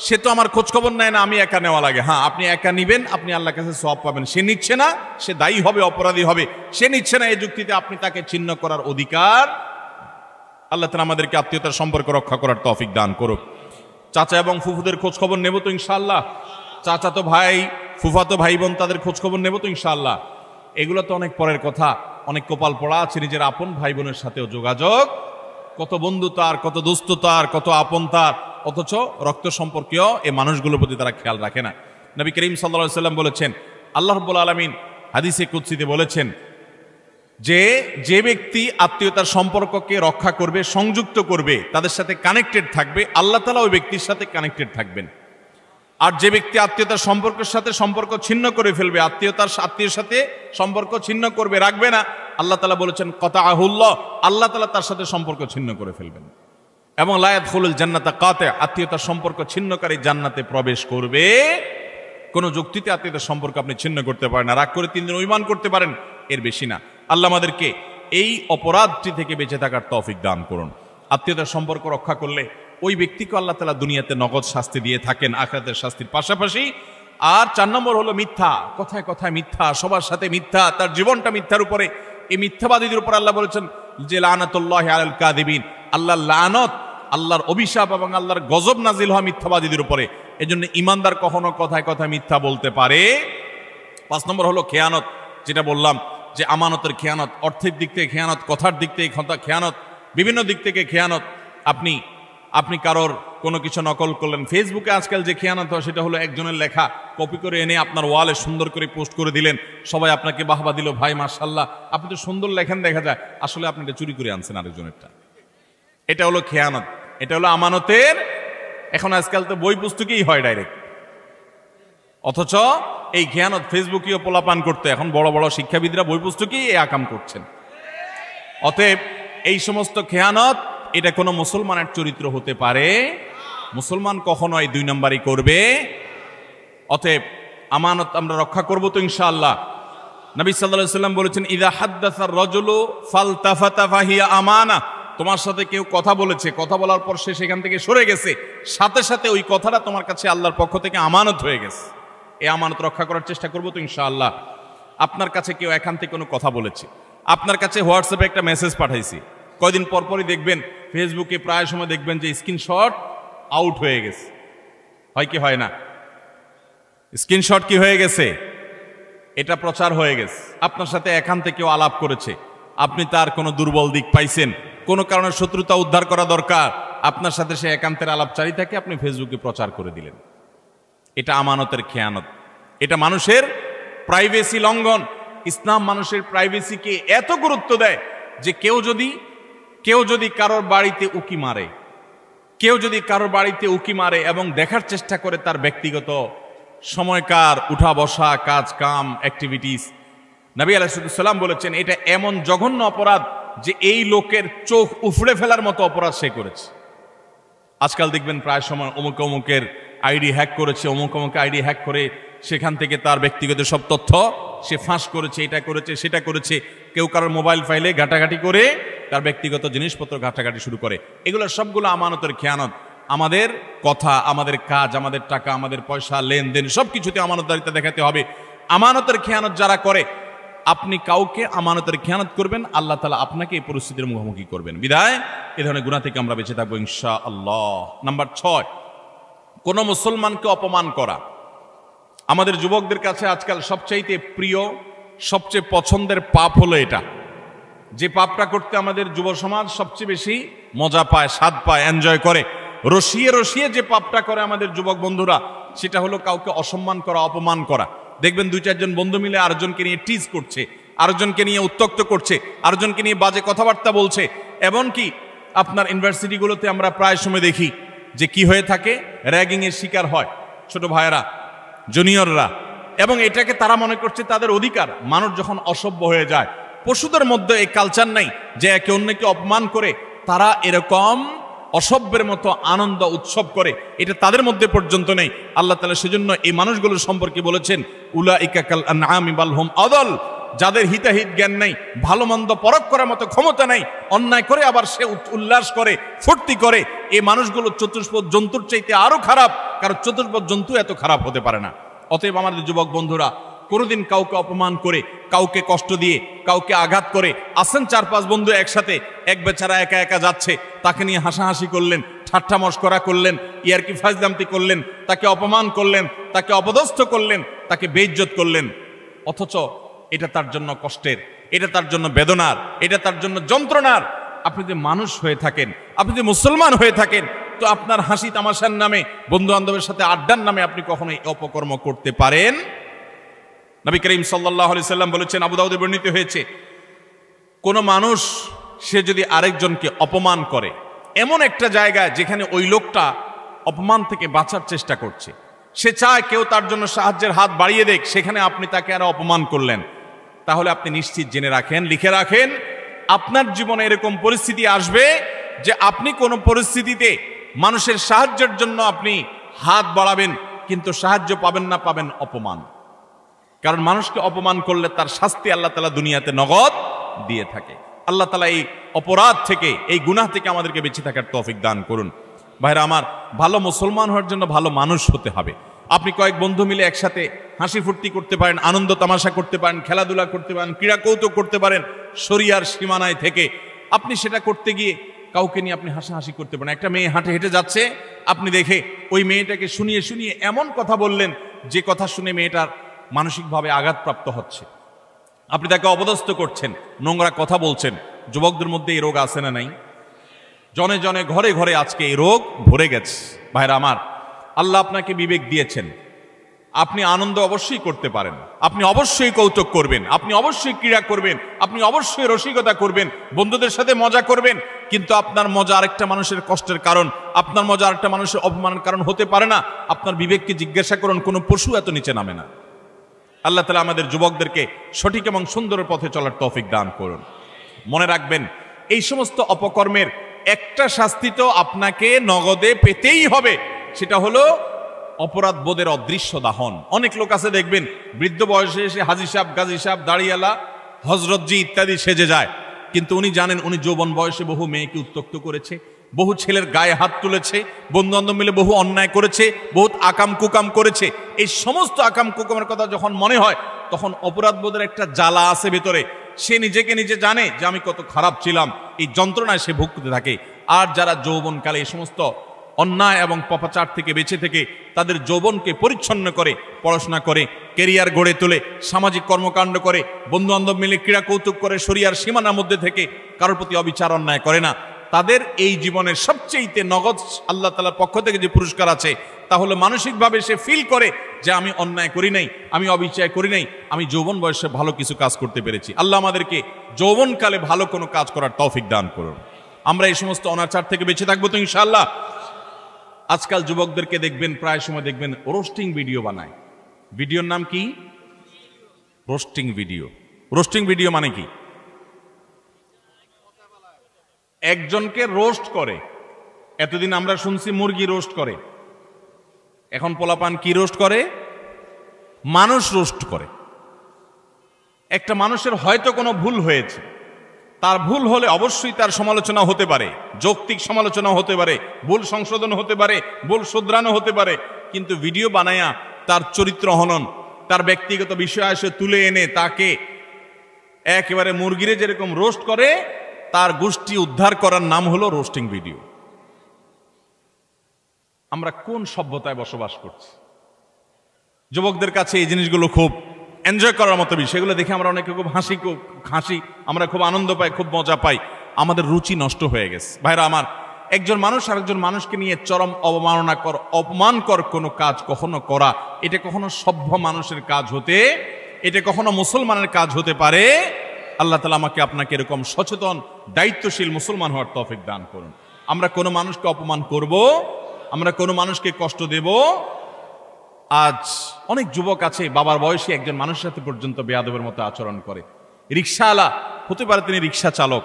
সে তো আমার খোঁজ খবর নেয় না, আমি একা নেওয়া লাগে। হ্যাঁ, আপনি একা নিবেন, আপনি আল্লাহর কাছে সওয়াব পাবেন। সে নিচ্ছে না, সে দায়ী হবে, অপরাধী হবে। সে নিচ্ছে না, এই যুক্তিতে আপনি তাকে ছিন্ন করার অধিকার। আল্লাহ তাআলা আমাদেরকে আত্মীয়তার সম্পর্ক রক্ষা করার তৌফিক দান করুক। চাচা এবং ফুফুদের খোঁজ খবর নেব তো ইনশাআল্লাহ। চাচা তো ভাই, ফুফাতো ভাই বোন, তাদের খোঁজ খবর নেব তো ইনশাআল্লাহ। এগুলো তো অনেক পরের কথা। অনেক কপাল পড়া আছে নিজের আপন ভাই বোনের সাথেও যোগাযোগ। কত বন্ধু তার, কত দোস্ত তার, কত আপন তার, অথচ রক্ত সম্পর্কীয় এই মানুষগুলোর প্রতি তারা খেয়াল রাখে না। নবী করিম সাল্লাল্লাহু আলাইহি ওয়াসাল্লাম বলেছেন, আল্লাহ রাব্বুল আলামিন হাদিসে কুদসিতে বলেছেন যে ব্যক্তি আত্মীয়তার সম্পর্ককে রক্ষা করবে, সংযুক্ত করবে, তাদের সাথে কানেক্টেড থাকবে, আল্লাহ তাআলা ওই ব্যক্তির সাথে কানেক্টেড থাকবেন। আর যে ব্যক্তি আত্মীয়তার সম্পর্কের সাথে সম্পর্ক ছিন্ন করে ফেলবে, আত্মীয়ের সাথে সম্পর্ক ছিন্ন করবে, রাখবে না, আল্লাহ তাআলা বলেছেন কাতাআহুল্লাহ, আল্লাহ তাআলা তার সাথে সম্পর্ক ছিন্ন করে ফেলবেন। এবং লা ইয়াদখুলুল জান্নাতা কাতি', আত্মীয়তার সম্পর্ক ছিন্নকারী জান্নাতে প্রবেশ করবে। কোন যুক্তিতে আত্মীয়তার সম্পর্ক আপনি ছিন্ন করতে পারেন না। রাগ করে 3 দিন অভিমান করতে পারেন, এর বেশি না। আল্লাহ আমাদেরকে এই অপরাধটি থেকে বেঁচে থাকার তৌফিক দান করুন। আত্মীয়তার সম্পর্ক রক্ষা করলে ওই ব্যক্তিকে আল্লাহ তাআলা দুনিয়াতে নগদ শাস্তি দিয়ে থাকেন আখিরাতের শাস্তির পাশাপাশি। আর 4 নম্বর হলো মিথ্যা, কথায় কথায় মিথ্যা, সবার সাথে মিথ্যা, তার জীবনটা মিথ্যার উপরে। এই মিথ্যাবাদীদের উপর আল্লাহ বলেছেন যে লানাতুল্লাহি আলাল কাযিবিন, আল্লাহর লানত, আল্লাহর অভিশাপ এবং আল্লাহর গজব নাজিল হয় মিথ্যাবাদীদের উপরে। এজন্য ঈমানদার কখনো কথায় কথায় মিথ্যা বলতে পারে। 5 নম্বর হলো খেয়ানত, যেটা বললাম যে আমানতের খেয়ানত, অর্থের দিক থেকে খেয়ানত, কথার দিক থেকে খেয়ানত, বিভিন্ন দিক থেকে খেয়ানত। আপনি কারোর কোনো কিছু নকল করলেন, ফেসবুকে আজকাল যে খেয়ানত হয় সেটা হলো একজনের লেখা কপি করে এনে আপনার ওয়ালে সুন্দর করে পোস্ট করে দিলেন, সবাই আপনাকে বাহবা দিল, ভাই মাশাআল্লাহ আপনি তো সুন্দর লেখেন, দেখা যায় আসলে আপনি এটা চুরি করে আনছেন আরেকজনেরটা। এটা হলো খেয়ানত, এটা হলো আমানতের। এখন আজকাল তো বই পুস্তকেই হয় ডাইরেক্ট, অথচ এই খেয়ানত ফেসবুকেও পোলাপান করতে এখন বড় বড় শিক্ষাবিদরা বই পুস্তকেই এই আকাম করছেন। অতএব এই সমস্ত খেয়ানত, এটা কোনো মুসলমানের চরিত্র হতে পারে? মুসলমান কখনো এই 2 নম্বরই করবে। অতএব আমানত আমরা রক্ষা করব তো ইনশাআল্লাহ। নবী সাল্লাল্লাহু আলাইহি ওয়াসাল্লাম বলেছেন ইযা হাদ্দাসা আর-রাজুলু ফালতাফাতা ফাহিয়া আমানা, তোমার সাথে কেউ কথা বলেছে, কথা বলার পর সে সেখান থেকে সরে গেছে, সাথে সাথে ওই কথাটা তোমার কাছে আল্লাহর পক্ষ থেকে আমানত হয়ে গেছে। এই আমানত রক্ষা করার চেষ্টা করব তো ইনশাআল্লাহ। আপনার কাছে কেউ এখান থেকে কোনো কথা বলেছে, আপনার কাছে হোয়াটসঅ্যাপে একটা মেসেজ পাঠাইছি, কয়দিন পরপরই দেখবেন ফেসবুকে প্রায় সময় দেখবেন যে স্ক্রিনশট আউট হয়ে গেছে, হয় কি হয় না? স্ক্রিনশট কি হয়ে গেছে? এটা প্রচার হয়ে গেছে। আপনার সাথে এখান থেকেও আলাপ করেছে, আপনি তার কোনো দুর্বল দিক পাইছেন, কোনো কারণে শত্রুতা উদ্ধার করা দরকার, আপনার সাথে সে একান্তের আলাপচারী থাকে, আপনি ফেসবুকে প্রচার করে দিলেন। এটা আমানতের খেয়ানত, এটা মানুষের প্রাইভেসি লঙ্ঘন। ইসলাম মানুষের প্রাইভেসিকে এত গুরুত্ব দেয় যে কেউ যদি কারোর বাড়িতে উকি মারে, এবং দেখার চেষ্টা করে তার ব্যক্তিগত সময়কার উঠা বসা, কাজ কাম, অ্যাক্টিভিটিস, নবী আলাইহিস সালাম বলেছেন এটা এমন জঘন্য অপরাধ যে এই লোকের চোখ উফড়ে ফেলার মতো অপরাধ সে করেছে। আজকাল দেখবেন প্রায় সময় অমুকের আইডি হ্যাক করেছে, অমুক আইডি হ্যাক করে সেখান থেকে তার ব্যক্তিগত সব তথ্য সে ফাঁস করেছে, এটা করেছে সেটা করেছে। কেউ কারোর মোবাইল ফাইলে ঘাটাঘাটি করে তার ব্যক্তিগত জিনিসপত্র ঘাটাঘাটি শুরু করে। এগুলো সবগুলো আমানতের খেয়ানত। আমাদের কথা, আমাদের কাজ, আমাদের টাকা, আমাদের পয়সা, লেনদেন সবকিছুতে আমানতদারিতা দেখাতে হবে। আমানতের খেয়ানত যারা করে, আপনি কাউকে আমানতের খেয়ানত করবেন, আল্লাহ তাআলা আপনাকে এই পরিস্থিতির মুখোমুখি করবেন। বিদায় এ ধরনের গুনাহ থেকে আমরা বেঁচে থাকবো ইনশাআল্লাহ। নাম্বার 6, কোন মুসলমানকে অপমান করা। আমাদের যুবকদের কাছে আজকাল সবচাইতে প্রিয়, সবচেয়ে পছন্দের পাপ হলো এটা, যে পাপটা করতে আমাদের যুব সমাজ সবচেয়ে বেশি মজা পায়, স্বাদ পায়, এনজয় করে। রসিয়ে রসিয়ে যে পাপটা করে আমাদের যুবক বন্ধুরা, সেটা হলো কাউকে অসম্মান করা, অপমান করা। দেখবেন 2-4 জন বন্ধু মিলে আরেকজনকে নিয়ে টিজ করছে, আরেকজনকে নিয়ে উত্ত্যক্ত করছে, আরেকজনকে নিয়ে বাজে কথাবার্তা বলছে। এমনকি আপনার ইউনিভার্সিটিগুলোতে আমরা প্রায় সময় দেখি যে কি হয়ে থাকে, র্যাগিং এর শিকার হয় ছোট ভাইয়েরা, জুনিয়ররা, এবং এটাকে তারা মনে করছে তাদের অধিকার। মানুষ যখন অসভ্য হয়ে যায়, পশুদের মধ্যে এই কালচার নাই যে একে অন্যকে অপমান করে তারা এরকম অসভ্যের মতো আনন্দ উৎসব করে, এটা তাদের মধ্যে পর্যন্ত নেই। আল্লাহ তাআলা সেজন্য এই মানুষগুলোর সম্পর্কে বলেছেন উলাইকা কাল আনআমি বাল হুম আদাল, যাদের হিতাহিত জ্ঞান নেই, ভালো মন্দ পরখ করার মতো ক্ষমতা নেই, অন্যায় করে আবার সে উল্লাস করে, ফুর্তি করে, এই মানুষগুলো চতুষ্পদ জন্তুর চাইতে আরো খারাপ, কারণ চতুষ্পদ জন্তু এত খারাপ হতে পারে না। অতএব আমাদের যুবক বন্ধুরা, কোনোদিন কাউকে অপমান করে, কাউকে কষ্ট দিয়ে, কাউকে আঘাত করে, আসেন 4-5 বন্ধু একসাথে, এক বেচারা একা একা যাচ্ছে, তাকে নিয়ে হাসাহাসি করলেন, ঠাট্টা মশকরা করলেন, ইয়ারকি ফাজলামতি করলেন, তাকে অপমান করলেন, তাকে অপদস্থ করলেন, তাকে বেইজ্জত করলেন, অথচ এটা তার জন্য কষ্টের, এটা তার জন্য বেদনার, এটা তার জন্য যন্ত্রণার। আপনি যে মানুষ হয়ে থাকেন, আপনি যে মুসলমান হয়ে থাকেন, তো আপনার হাসি তামাশার নামে, বন্ধু বান্ধবের সাথে আড্ডার নামে আপনি কখনোই অপকর্ম করতে পারেন? নবী করিম সাল্লাল্লাহু আলাইহি সাল্লাম বলেছেন, আবু দাউদে বর্ণিত হয়েছে, কোনো মানুষ সে যদি আরেকজনকে অপমান করে এমন একটা জায়গায় যেখানে ওই লোকটা অপমান থেকে বাঁচার চেষ্টা করছে, সে চায় কেউ তার জন্য সাহায্যের হাত বাড়িয়ে দেখ, সেখানে আপনি তাকে আরো অপমান করলেন, তাহলে আপনি নিশ্চিত জেনে রাখেন, লিখে রাখেন, আপনার জীবনে এরকম পরিস্থিতি আসবে যে আপনি কোনো পরিস্থিতিতে মানুষের সাহায্যের জন্য আপনি হাত বাড়াবেন, কিন্তু সাহায্য পাবেন না, পাবেন অপমান। কারণ মানুষকে অপমান করলে তার শাস্তি আল্লাহ তাআলা দুনিয়াতে নগদ দিয়ে থাকে। আল্লাহ তাআলা এই অপরাধ থেকে, এই গুনাহ থেকে আমাদেরকে বেঁচে থাকার তৌফিক দান করুন। ভাইরা আমার, ভালো মুসলমান হওয়ার জন্য ভালো মানুষ হতে হবে। আপনি কয়েক বন্ধু মিলে একসাথে হাসি ফুর্তি করতে পারেন, আনন্দ তামাশা করতে পারেন, খেলাধুলা করতে পারেন, ক্রীড়া কৌতুক করতে পারেন, শরিয়ার সীমানায় থেকে আপনি সেটা করতে গিয়ে কাউকে নিয়ে আপনি হাসাহাসি করতে পারেন। একটা মেয়ে হাঁটে হেঁটে যাচ্ছে, আপনি দেখে ওই মেয়েটাকে শুনিয়ে শুনিয়ে এমন কথা বললেন যে কথা শুনে মেয়েটার মানসিকভাবে আঘাতপ্রাপ্ত হচ্ছে, আপনি তাকে অপদস্থ করছেন, নোংরা কথা বলছেন। যুবকদের মধ্যে এই রোগ আছে না নাই? জনে জনে ঘরে ঘরে আজকে এই রোগ ভরে গেছে। ভাইরা আমার, আল্লাহ আপনাকে বিবেক দিয়েছেন, আপনি আনন্দ অবশ্যই করতে পারেন, আপনি অবশ্যই কৌতুক করবেন, আপনি অবশ্যই ক্রীড়া করবেন, আপনি অবশ্যই রসিকতা করবেন, বন্ধুদের সাথে মজা করবেন, কিন্তু আপনার মজা আরেকটা মানুষের কষ্টের কারণ, আপনার মজা আরেকটা মানুষের অপমানের কারণ হতে পারে না। আপনার বিবেককে জিজ্ঞাসা করুন, কোনো পশু এত নিচে নামে না। আল্লাহ তাআলা আমাদের যুবকদেরকে সঠিক এবং সুন্দর পথে চলার তৌফিক দান করুন। মনে রাখবেন, এই সমস্ত অপকর্মের একটা শাস্তি তো আপনাকে নগদে পেতেই হবে, সেটা হলো অপরাধ বোধের অদৃশ্য দাহন। অনেক লোক আছে দেখবেন, বৃদ্ধ বয়সে এসে হাজী সাহেব, গাজী সাহেব, দাড়িওয়ালা, হজরতজি ইত্যাদি সেজে যায়, কিন্তু উনি জানেন উনি যৌবন বয়সে বহু মেয়েকে উত্ত্যক্ত করেছে, বহু ছেলের গায়ে হাত তুলেছে, বন্ধু বান্ধব মিলে বহু অন্যায় করেছে, বহুত আকাম কুকাম করেছে। এই সমস্ত আকাম কুকামের কথা যখন মনে হয়, তখন অপরাধ বোধের একটা জ্বালা আছে ভেতরে, সে নিজেকে নিজে জানে যে আমি কত খারাপ ছিলাম, এই যন্ত্রণায় সে ভুগতে থাকে। আর যারা যৌবনকালে এই সমস্ত অন্যায় এবং পাপাচার থেকে বেঁচে থেকে তাদের যৌবনকে পরিচ্ছন্ন করে, পড়াশোনা করে, কেরিয়ার গড়ে তোলে, সামাজিক কর্মকাণ্ড করে, বন্ধু বান্ধব মিলে ক্রীড়া কৌতুক করে, শরিয়ার সীমানার মধ্যে থেকে কারোর প্রতি অবিচার অন্যায় করে না, তাদের এই জীবনের সবচেয়ে নগদ আল্লাহ তাআলার পক্ষ থেকে যে পুরস্কার আছে, তাহলে মানসিকভাবে সে ফিল করে যে আমি অন্যায় করি নাই, আমি অবিচার করি নাই, আমি যৌবন বয়সে ভালো কিছু কাজ করতে পেরেছি। আল্লাহ আমাদেরকে যৌবনকালে ভালো কোনো কাজ করার তৌফিক দান করুন। আমরা এই সমস্ত অনাচার থেকে বেঁচে থাকবো তো ইনশাআল্লাহ। আজকাল যুবকদেরকে দেখবেন, প্রায় সময় দেখবেন রোস্টিং ভিডিও বানায়। ভিডিওর নাম কি? Roasting video. রোস্টিং ভিডিও মানে কি? একজনকে রোস্ট করে। এতদিন আমরা শুনছি মুরগি রোস্ট করে, এখন পোলাপান কি রোস্ট করে? মানুষ রোস্ট করে। একটা মানুষের হয়তো কোনো ভুল হয়েছে, তার ভুল হলে অবশ্যই তার সমালোচনা হতে পারে, যৌক্তিক সমালোচনা হতে পারে, ভুল সংশোধন হতে পারে, ভুল শুধরানো হতে পারে, কিন্তু ভিডিও বানায়া তার চরিত্র হনন, তার ব্যক্তিগত বিষয় এসে তুলে এনে তাকে একেবারে মুরগিরে যেরকম রোস্ট করে, তার গোষ্ঠী উদ্ধার করার নাম হলো রোস্টিং ভিডিও। আমরা কোন সভ্যতায় বসবাস করছি? যুবকদের কাছে এই জিনিসগুলো খুব এনজয় করার মতো বিষয়, এগুলো দেখে আমরা অনেকে খুব হাসি, আমরা খুব আনন্দ পাই, খুব মজা পাই। আমাদের রুচি নষ্ট হয়ে গেছে। ভাইরা আমার, একজন মানুষ আরেকজন মানুষকে নিয়ে চরম অপমানকর কোনো কাজ কখনো করা, এটা কখনো সভ্য মানুষের কাজ এটা কখনো মুসলমানের কাজ হতে পারে? আল্লাহ তাআলা আমাকে আপনাকে এরকম সচেতন দায়িত্বশীল মুসলমান হওয়ার তৌফিক দান করুন। আমরা কোনো মানুষকে অপমান করব, আমরা কোনো মানুষকে কষ্ট দেব? আজ অনেক যুবক আছে বাবার বয়সী একজন মানুষের সাথে পর্যন্ত বেয়াদবের মতো আচরণ করে। রিক্সাওয়ালা হতে পারে, তিনি রিক্সা চালক,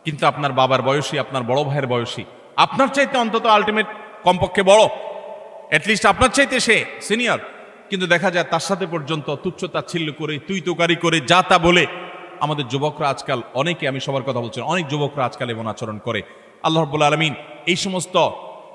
কিন্তু আপনার বাবার বয়সী, আপনার বড় ভাইয়ের বয়সী, আপনার চাইতে অন্তত আলটিমেট কমপক্ষে বড়, অ্যাটলিস্ট আপনার চাইতে সে সিনিয়র, কিন্তু দেখা যায় তার সাথে পর্যন্ত তুচ্ছ তাচ্ছিল্য করে, তুই তোকারি করে, যা তা বলে আমাদের যুবকরা আজকাল, অনেকে, আমি সবার কথা বলছি, অনেক যুবকরা আজকাল এমন আচরণ করে। আল্লাহ রাব্বুল আলামিন এই সমস্ত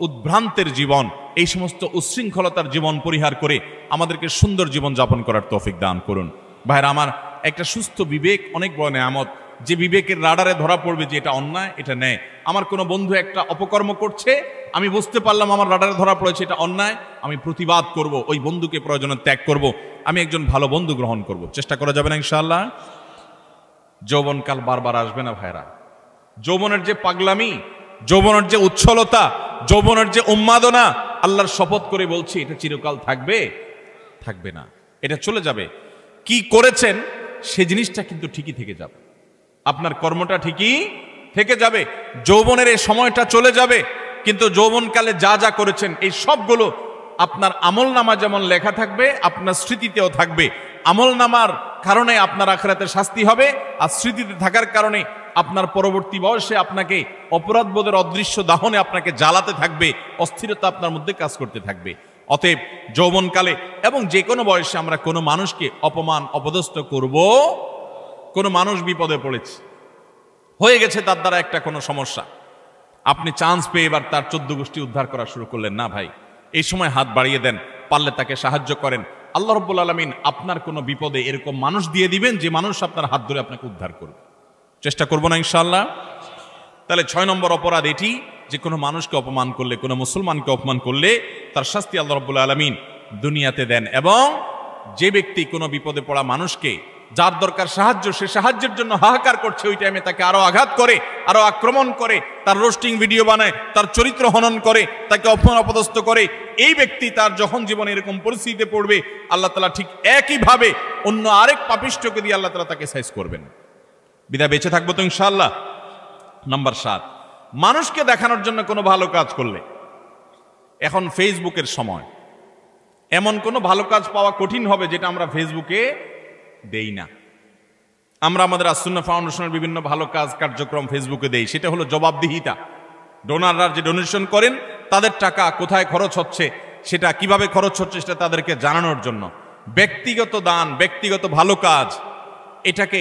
উদ্ভ্রান্তের জীবন, এই সমস্ত উচ্ছৃঙ্খলতার জীবন পরিহার করে আমাদেরকে সুন্দর জীবন যাপন করার তৌফিক দান করুন। ভাইরা আমার, একটা সুস্থ বিবেক অনেক বড় নেয়ামত, যে বিবেকের রাডারে ধরা পড়বে যে এটা অন্যায়, এটা ন্যায়। আমার কোনো বন্ধু একটা অপকর্ম করছে, আমি বুঝতে পারলাম আমার রাডারে ধরা পড়েছে এটা অন্যায়, আমি প্রতিবাদ করব, ওই বন্ধুকে প্রয়োজনে ত্যাগ করব, আমি একজন ভালো বন্ধু গ্রহণ করব। চেষ্টা করা যাবে না ইনশাআল্লাহ? যৌবনকাল বারবার আসবে না ভাইরা। যৌবনের যে পাগলামি, যৌবনের যে উচ্ছলতা, যৌবনের যে উন্মাদনা, আল্লাহর শপথ করে বলছি এটা চিরকাল থাকবে? থাকবে না, এটা চলে যাবে। কি করেছেন সে জিনিসটা কিন্তু ঠিকই থেকে যাবে। আপনার কর্মটা ঠিকই থেকে যাবে। যৌবনের এই সময়টা চলে যাবে, কিন্তু যৌবনকালে যা যা করেছেন এই সবগুলো আপনার আমলনামা যেমন লেখা থাকবে, আপনার স্মৃতিতেও থাকবে। আমলনামার কারণে আপনার আখিরাতে শাস্তি হবে, আর স্মৃতিতে থাকার কারণে আপনার পরবর্তী বয়সে আপনাকে অপরাধবোধের অদৃশ্য দাহনে আপনাকে জ্বালাতে থাকবে, অস্থিরতা আপনার মধ্যে কাজ করতে থাকবে। অতএব যৌবনকালে এবং যে কোনো বয়সে আমরা কোনো মানুষকে অপমান অপদস্থ করব। কোনো মানুষ বিপদে পড়েছে, হয়ে গেছে তার দ্বারা একটা কোনো সমস্যা, আপনি চান্স পেয়ে এবার তার 14 গোষ্ঠী উদ্ধার করা শুরু করলেন না ভাই। এই সময় হাত বাড়িয়ে দেন, পারলে তাকে সাহায্য করেন। আল্লাহ রাব্বুল আলামিন আপনার কোনো বিপদে এরকম মানুষ দিয়ে দিবেন যে মানুষ আপনার হাত ধরে আপনাকে উদ্ধার করবে। চেষ্টা করবো না ইনশাআল্লাহ? তাহলে 6 নম্বর অপরাধ এটি যে কোনো মানুষকে অপমান করলে, কোনো মুসলমানকে অপমান করলে তার শাস্তি আল্লাহ রাব্বুল আলামিন দুনিয়াতে দেন। এবং যে ব্যক্তি কোনো বিপদে পড়া মানুষকে, যার দরকার সাহায্য, সে সাহায্যের জন্য হাহাকার করছে, ওই টাইমে তাকে আরো আঘাত করে, আরো আক্রমণ করে, তার রোস্টিং ভিডিও বানায়, তার চরিত্র হনন করে, তাকে অপমান অপদস্থ করে, এই ব্যক্তি তার যখন জীবনে এরকম পরিস্থিতিতে পড়বে, আল্লাহ তাআলা ঠিক একইভাবে অন্য আরেক পাপিষ্ঠকে দিয়ে আল্লাহ তাআলা তাকে সাইজ করবেন। বিদায় বেঁচে থাকবো তো ইনশাআল্লাহ। নাম্বার 7, মানুষকে দেখানোর জন্য কোনো ভালো কাজ করলে, এখন ফেসবুকের সময়, এমন কোনো ভালো কাজ পাওয়া কঠিন হবে যেটা আমরা ফেসবুকে দেই না। আমরা আমাদের আস-সুন্নাহ ফাউন্ডেশনের বিভিন্ন ভালো কাজ কার্যক্রম ফেসবুকে দেই, সেটা হলো জবাবদিহিতা। ডোনাররা যে ডোনেশন করেন তাদের টাকা কোথায় খরচ হচ্ছে, সেটা কিভাবে খরচ হচ্ছে, সেটা তাদেরকে জানানোর জন্য। ব্যক্তিগত দান, ব্যক্তিগত ভালো কাজ, এটাকে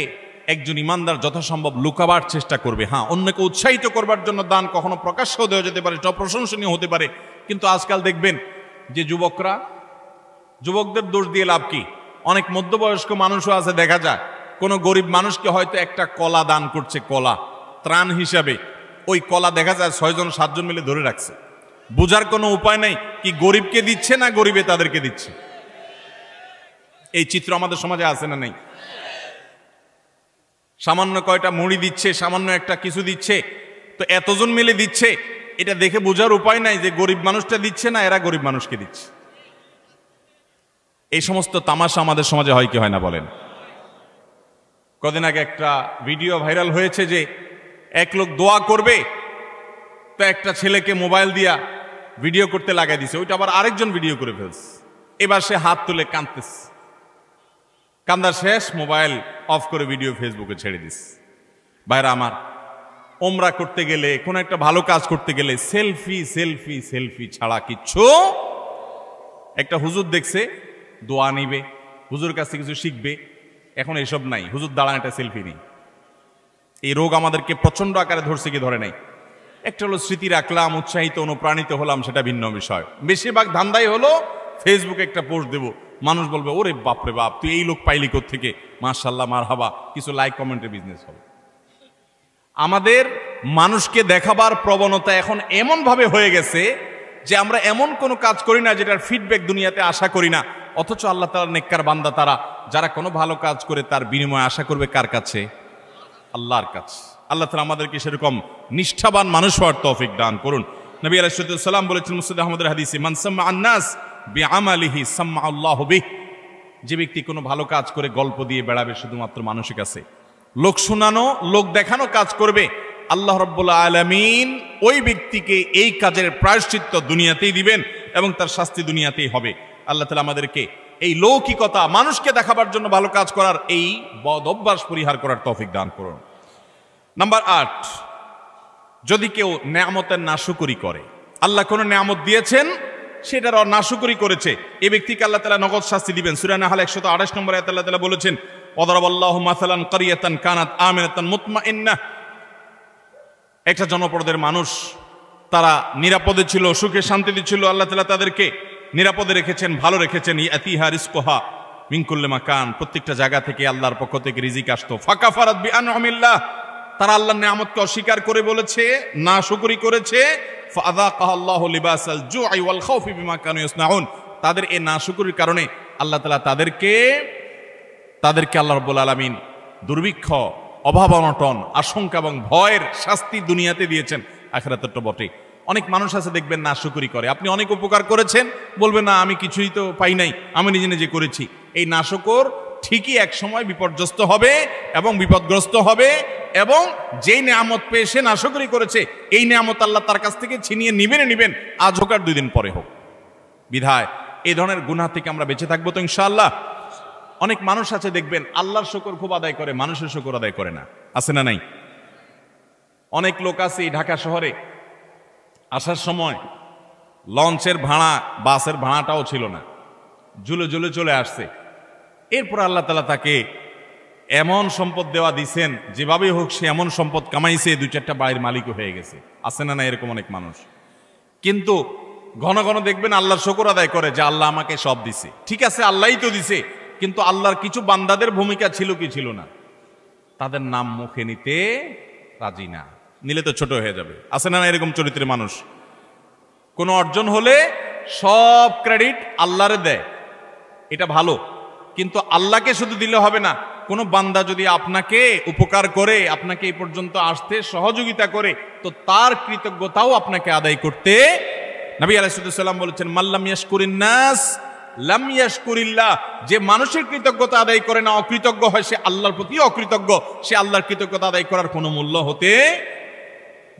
একজন ইমানদার যথাসম্ভব লুকাবার চেষ্টা করবে। হ্যাঁ, অন্যকে উৎসাহিত করবার জন্য দান কখনো প্রকাশ্যও দেওয়া যেতে পারে, সেটা প্রশংসনীয় হতে পারে। কিন্তু আজকাল দেখবেন যে যুবকদের দোষ দিয়ে লাভ কি? অনেক মধ্যবয়স্ক মানুষও আছে, দেখা যায় কোনো গরিব মানুষকে হয়তো একটা কলা দান করছে, কলা ত্রাণ হিসাবে, ওই কলা দেখা যায় 6 জন 7 জন মিলে ধরে রাখছে। বোঝার কোনো উপায় নেই কি গরিবকে দিচ্ছে না গরিবে তাদেরকে দিচ্ছে। এই চিত্র আমাদের সমাজে আছে না নেই? সামান্য কয়টা মুড়ি দিচ্ছে, সামান্য একটা কিছু দিচ্ছে, তো এতজন মিলে দিচ্ছে, এটা দেখে বোঝার উপায় নাই যে গরিব মানুষটা দিচ্ছে না এরা গরিব মানুষকে দিচ্ছে। এই সমস্ত তামাশা আমাদের সমাজে হয় কি হয় না বলেন? কদিন আগে একটা ভিডিও ভাইরাল হয়েছে যে এক লোক দোয়া করবে, তো একটা ছেলেকে মোবাইল দিয়া ভিডিও করতে লাগাই দিছে, ওইটা আবার আরেকজন ভিডিও করে ফেলছে। এবার সে হাত তুলে কাঁদতেছে, কান্দা শেষ, মোবাইল অফ করে ভিডিও ফেসবুকে ছেড়ে দিস। ভাইরা আমার, ওমরা করতে গেলে, কোন একটা ভালো কাজ করতে গেলে সেলফি সেলফি সেলফি ছাড়া কিচ্ছু। একটা হুজুর দেখছে দোয়া নিবে, হুজুর কাছ থেকে কিছু শিখবে, এখন এসব নাই, হুজুর দাঁড়ান একটা সেলফি নেই। এই রোগ আমাদেরকে প্রচন্ড আকারে ধরছে কি ধরে নাই? একটা হলো স্মৃতি রাখলাম, উৎসাহিত অনুপ্রাণিত হলাম, সেটা ভিন্ন বিষয়। বেশিরভাগ ধান্দাই হলো ফেসবুকে একটা পোস্ট দেবো, মানুষ বলবে ওরে বাপরে বাপ, তুই এই লোক পাইলি কোত্থেকে, মাশাআল্লাহ মারহাবা, কিছু লাইক কমেন্টের বিজনেস হবে। আমাদের মানুষকে দেখাবার প্রবণতা এখন এমন ভাবে হয়ে গেছে যে আমরা এমন কোনো কাজ করি না যেটার ফিডব্যাক দুনিয়াতে আশা করি না, অথচ আল্লাহ তাআলার নেককার বান্দা তারা, যারা কোনো ভালো কাজ করে তার বিনিময় আশা করবে কার কাছে? আল্লাহর কাছে। আল্লাহ তাআলা আমাদেরকে সেরকম নিষ্ঠাবান মানুষ হওয়ার তৌফিক দান করুন। নবী আলাইহিস সালাম বলেছেন মুসনাদ আহমদের হাদিসে, মান সাম্মা আন-নাস বিআমালিহি সাম্মা আল্লাহু বিহি, যে ব্যক্তি কোনো ভালো কাজ করে গল্প দিয়ে বেড়াবে শুধুমাত্র মানুষের কাছে, লোক শোনানো, লোক দেখানো কাজ করবে, আল্লাহ রাব্বুল আলামিন ওই ব্যক্তিকে এই কাজের প্রায়শ্চিত্ত দুনিয়াতেই দিবেন এবং তার শাস্তি দুনিয়াতেই হবে। আল্লাহ তাআলা আমাদেরকে এই লৌকিকতা, মানুষকে দেখাবার জন্য ভালো কাজ করার এই বদ অভ্যাস পরিহার করার তৌফিক দান করুন। নাম্বার 8, যদি কেউ নেয়ামতের নাশুকরি করে, আল্লাহ কোনো নেয়ামত দিয়েছেন সেটার নাশুকরি করেছে, এই ব্যক্তিকে আল্লাহ তাআলা নগদ শাস্তি দিবেন। সূরা নাহল 128 নম্বরে আল্লাহ তাআলা বলেছেন, ওয়াদারাবাল্লাহু মাসালান কারিয়াতান কানাত আমিনাতান মুতমাইন্নাহ, একটা জনপদের মানুষ, তারা নিরাপদে ছিল, সুখে শান্তিতে ছিল, আল্লাহ তাআলা তাদেরকে নিরাপদে রেখেছেন, ভালো রেখেছেন। ইয়াতিহা রিজকুহা মিন কুল্লি মাকান, প্রত্যেকটা জায়গা থেকে আল্লাহর পক্ষ থেকে রিজিক আসতো। ফাকাফারাত বিআনউমিল্লাহ, তারা আল্লাহর নিয়ামতকে অস্বীকার করে বলেছে, নাশুকরি করেছে। ফাযাকাল্লাহু লিবাসাল জুই ওয়াল খাউফি বিমা কানু ইয়াসনাউন, তাদের এই নাশুকরির কারণে আল্লাহ তাআলা তাদেরকে আল্লাহ রাব্বুল আলামিন দুর্ভিক্ষ, অভাব অনটন, আশঙ্কা এবং ভয়ের শাস্তি দুনিয়াতে দিয়েছেন, আখিরাতে তো বটে। অনেক মানুষ আছে দেখবেন নাশুকরি করে, আপনি অনেক উপকার করেছেন, বলবেন না আমি কিছুই তো পাই নাই, আমি নিজে নিজে করেছি। এই নাশুকর ঠিকই এক সময় বিপর্যস্ত হবে এবং বিপদগ্রস্ত হবে, এবং যেই নিয়ামত পেয়ে সে নাশকরি করেছে এই নিয়ামত আল্লাহ তার কাছ থেকে ছিনিয়ে নিবেন, আজ হোক আর 2 দিন পরে হোক। বিধায় এই ধরনের গুনাহ থেকে আমরা বেঁচে থাকবো তো ইনশাআল্লাহ। অনেক মানুষ আছে দেখবেন আল্লাহর শুকর খুব আদায় করে, মানুষের শুকর আদায় করে না, আছে না নাই? অনেক লোক আছে ঢাকা শহরে আসার সময় লঞ্চের ভাড়া, বাসের ভাড়াটাও ছিল না, ঝুলে ঝুলে চলে আসছে। এরপর আল্লাহ তাআলা তাকে এমন সম্পদ দেওয়া দিছেন, যেভাবে হোক সে এমন সম্পদ কামাইছে, 2-4টা বাড়ির মালিকও হয়ে গেছে, আছে না না এরকম অনেক মানুষ। কিন্তু ঘন ঘন দেখবেন আল্লাহর শুকর আদায় করে যে আল্লাহ আমাকে সব দিছে। ঠিক আছে, আল্লাহই তো দিছে, কিন্তু আল্লাহর কিছু বান্দাদের ভূমিকা ছিল কি ছিল না, তাদের নাম মুখে নিতে রাজি না, নিলে তো ছোট হয়ে যাবে, আছে না না এরকম চরিত্রের মানুষ। কোনো অর্জন হলে সব ক্রেডিট আল্লাহরে দেয়, এটা ভালো, কিন্তু আল্লাহকে শুধু দিলে হবে না। কোনো বান্দা যদি আপনাকে উপকার করে, আপনাকে এই পর্যন্ত আসতে সহযোগিতা করে, তো তার কৃতজ্ঞতাও আপনাকে আদায় করতে। নবী আলাইহিস সালাম বলেছেন, মাল্লাম ইয়াশকুরিন নাস লাম ইয়াশকুরিল্লাহ, যে মানুষের কৃতজ্ঞতা আদায় করে না, অকৃতজ্ঞ হয়, সে আল্লাহর প্রতি অকৃতজ্ঞ, সে আল্লাহর কৃতজ্ঞতা আদায় করার কোনো মূল্য হতে।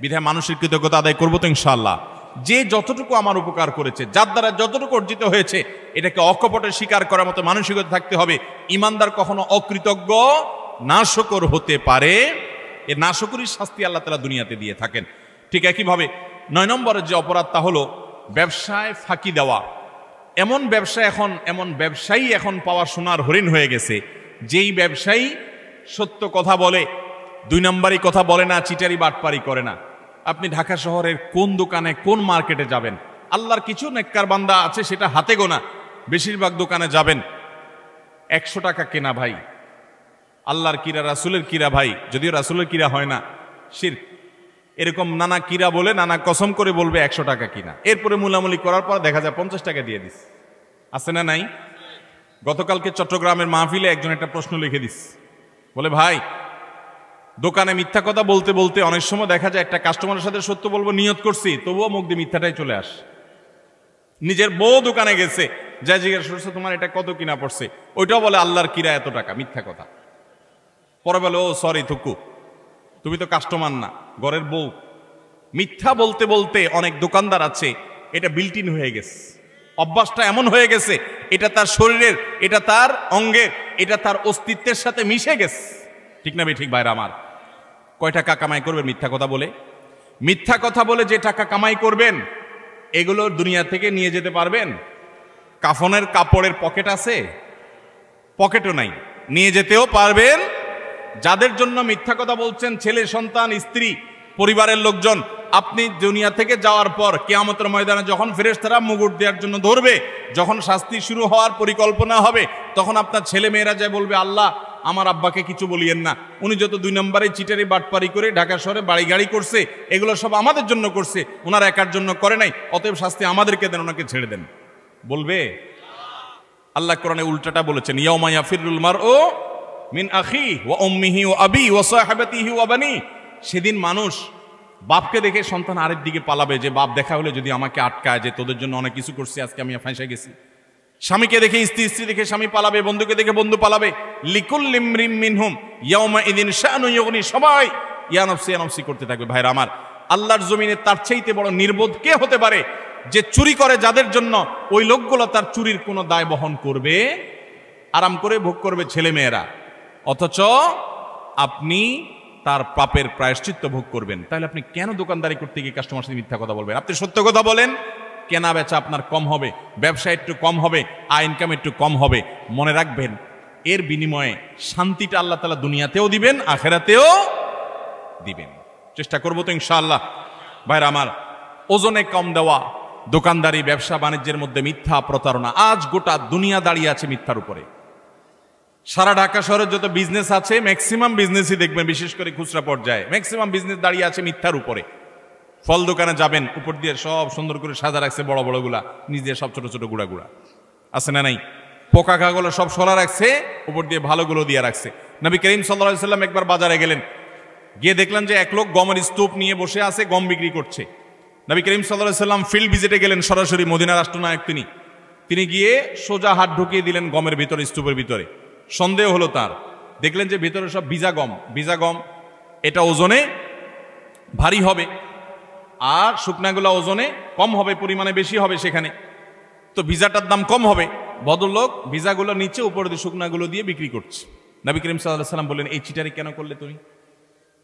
বিধায় মানুষের কৃতজ্ঞতা আদায় করবো তো ইনশাআল্লাহ। যে যতটুকু আমার উপকার করেছে, যার দ্বারা যতটুকু অর্জিত হয়েছে, এটাকে অকপটে স্বীকার করার মতো মানসিকতা থাকতে হবে। ইমানদার কখনো অকৃতজ্ঞ নাশকর হতে পারে, এ নাশকরির শাস্তি আল্লাহ তাআলা দুনিয়াতে দিয়ে থাকেন। ঠিক একইভাবে 9 নম্বরের যে অপরাধ, তা হলো ব্যবসায় ফাঁকি দেওয়া। এমন ব্যবসায়ী এখন পাওয়া সোনার হরিণ হয়ে গেছে, যেই ব্যবসায়ী সত্য কথা বলে, 2 নম্বরই কথা বলে না, চিটারি বাটপারি করে না। আপনি ঢাকা শহরের কোন দোকানে, কোন মার্কেটে যাবেন, আল্লাহর কিছু নেককার বান্দা আছে সেটা হাতে গোনা, বেশিরভাগ দোকানে যাবেন 100 টাকা কেনা ভাই, আল্লাহর কিরা, রাসূলের কিরা ভাই, যদিও রাসূলের কিরা হয় না, শিরক, এরকম নানা কিরা বলে, নানা কসম করে বলবে 100 টাকা কিনা, এরপরে মুলামুলি করার পর দেখা যায় 50 টাকা দিয়ে দিস, আছে না নাই? গতকালকে চট্টগ্রামের মাহফিলে একজন একটা প্রশ্ন লিখে দিস, বলে ভাই, দোকানে মিথ্যা কথা বলতে বলতে অনেক সময় দেখা যায় একটা কাস্টমারের সাথে সত্য বলবো নিয়ত করছি, তবুও মুখ দিয়ে মিথ্যাটাই চলে আস। নিজের বউ দোকানে গেছে, যা জিজ্ঞাসা করছে তোমার এটা কত কিনা পড়ছে, ওইটাও বলে আল্লাহর কিরা এত টাকা, মিথ্যা কথা। পরে বলে ও সরি থুকু, তুমি তো কাস্টমার না, ঘরের বউ। মিথ্যা বলতে বলতে অনেক দোকানদার আছে এটা বিল্ট ইন হয়ে গেছে, অভ্যাসটা এমন হয়ে গেছে, এটা তার শরীরের, এটা তার অঙ্গের, এটা তার অস্তিত্বের সাথে মিশে গেছে। ঠিক না ঠিক ভাইরা আমার? কয় টাকা কামাই করবেন মিথ্যা কথা বলে? মিথ্যা কথা বলে যে টাকা কামাই করবেন, এগুলো দুনিয়া থেকে নিয়ে যেতে পারবেন? কাফনের কাপড়ের পকেট আছে? পকেটও নাই, নিয়ে যেতেও পারবেন? যাদের জন্য মিথ্যা কথা বলছেন, ছেলে সন্তান, স্ত্রী, পরিবারের লোকজন, আপনি দুনিয়া থেকে যাওয়ার পর কিয়ামতের ময়দানে যখন ফেরেশতারা মুগুর দেওয়ার জন্য ধরবে, যখন শাস্তি শুরু হওয়ার পরিকল্পনা হবে, তখন আপনার ছেলে মেয়েরা যায় বলবে, আল্লাহ আমার আব্বাকে কিছু বলিয়েন না, উনি যত 2 নম্বরে চিটারি বাটপারি করে ঢাকা শহরে বাড়ি গাড়ি করছে, এগুলো সব আমাদের জন্য করছে, ওনার একার জন্য করে নাই, অতএব শাস্তি আমাদেরকে দেন, ওনাকে ছেড়ে দেন, বলবে? আল্লাহ কোরআনে উল্টাটা বলেছেন, ইয়াউমা ইয়াফিরুল মারউ মিন আখিহি ওয়া উম্মিহি ওয়া আবিহি ওয়া সাহিবাতিহি ওয়া বানি। সেদিন মানুষ বাপকে দেখে সন্তান আরেক দিকে পালাবে, যে বাপ দেখা হলে যদি আমাকে আটকায়, যে তোদের জন্য অনেক কিছু করছি, আজকে আমি ফাঁসে গেছি। স্বামীকে দেখে স্ত্রী, স্ত্রী দেখে স্বামী পালাবে, বন্ধুকে দেখে বন্ধু পালাবে। লিকুল্লি ইমরিম মিনহুম ইয়াউমা ইযিন শাআনু ইউগনি, সবাই ইয়া নফসি করতে থাকবে। ভাইরা আমার, আল্লাহর জমিনে তার চাইতে বড় নির্বোধ কে হতে পারে, যে চুরি করে যাদের জন্য, ওই লোকগুলো তার চুরির কোনো দায় বহন করবে, আরাম করে ভোগ করবে ছেলে মেয়েরা, অথচ আপনি তার পাপের প্রায়শ্চিত্ত ভোগ করবেন। তাহলে আপনি কেন দোকানদারি করতে গিয়ে কাস্টমার সাথে মিথ্যা কথা বলবেন? আপনি সত্য কথা বলেন, কেনা বেচা আপনার কম হবে, ব্যবসা একটু কম হবে, আয় ইনকাম একটু কম হবে। মনে রাখবেন, এর বিনিময়ে শান্তিটা আল্লাহ তাআলা দুনিয়াতেও দিবেন, আখেরাতেও দিবেন। চেষ্টা করবো তো ইনশাআল্লাহ। ভাইরা আমার, ওজনে কম দেওয়া, দোকানদারি, ব্যবসা বাণিজ্যের মধ্যে মিথ্যা, প্রতারণা, আজ গোটা দুনিয়া দাঁড়িয়ে আছে মিথ্যার উপরে। সারা ঢাকা শহরের যত বিজনেস আছে, ম্যাক্সিমাম বিজনেসই দেখবেন, বিশেষ করে খুচরা পর্যায়ে ম্যাক্সিমাম বিজনেস দাঁড়িয়ে আছে মিথ্যার উপরে। ফল দোকানে যাবেন, উপর দিয়ে সব সুন্দর করে সাজা রাখছে, বড় বড় গুলা, নিচ দিয়ে সব ছোট ছোট গুড়া গুড়া, আছে না নাই? পোকা খাগুলো সব সরা রাখছে, উপর দিয়ে ভালোগুলো দিয়ে রাখছে। নবী করিম সাল্লাল্লাহু আলাইহি সাল্লাম একবার বাজারে গেলেন, গিয়ে দেখলেন যে এক লোক গমের স্তূপ নিয়ে বসে আছে, গম বিক্রি করছে। নবী করিম সাল্লাল্লাহু আলাইহি সাল্লাম ফিল্ড ভিজিটে গেলেন, সরাসরি মদিনা রাষ্ট্রনায়ক তিনি গিয়ে সোজা হাত ঢুকিয়ে দিলেন গমের ভিতরে, স্তূপের ভিতরে। সন্দেহ হলো তার, দেখলেন যে ভেতরে সব ভিজা গম, এটা ওজনে ভারী হবে আর শুকনাগুলো ওজনে কম হবে, পরিমাণে বেশি হবে সেখানে, তো ভিজাটার দাম কম হবে। ভদ্রলোক ভিজাগুলো নিচে, উপরে দিয়ে শুকনাগুলো দিয়ে বিক্রি করছে। নবী করিম সাল্লাল্লাহু আলাইহি ওয়াসাল্লাম বললেন, এই চিটারি কেন করলে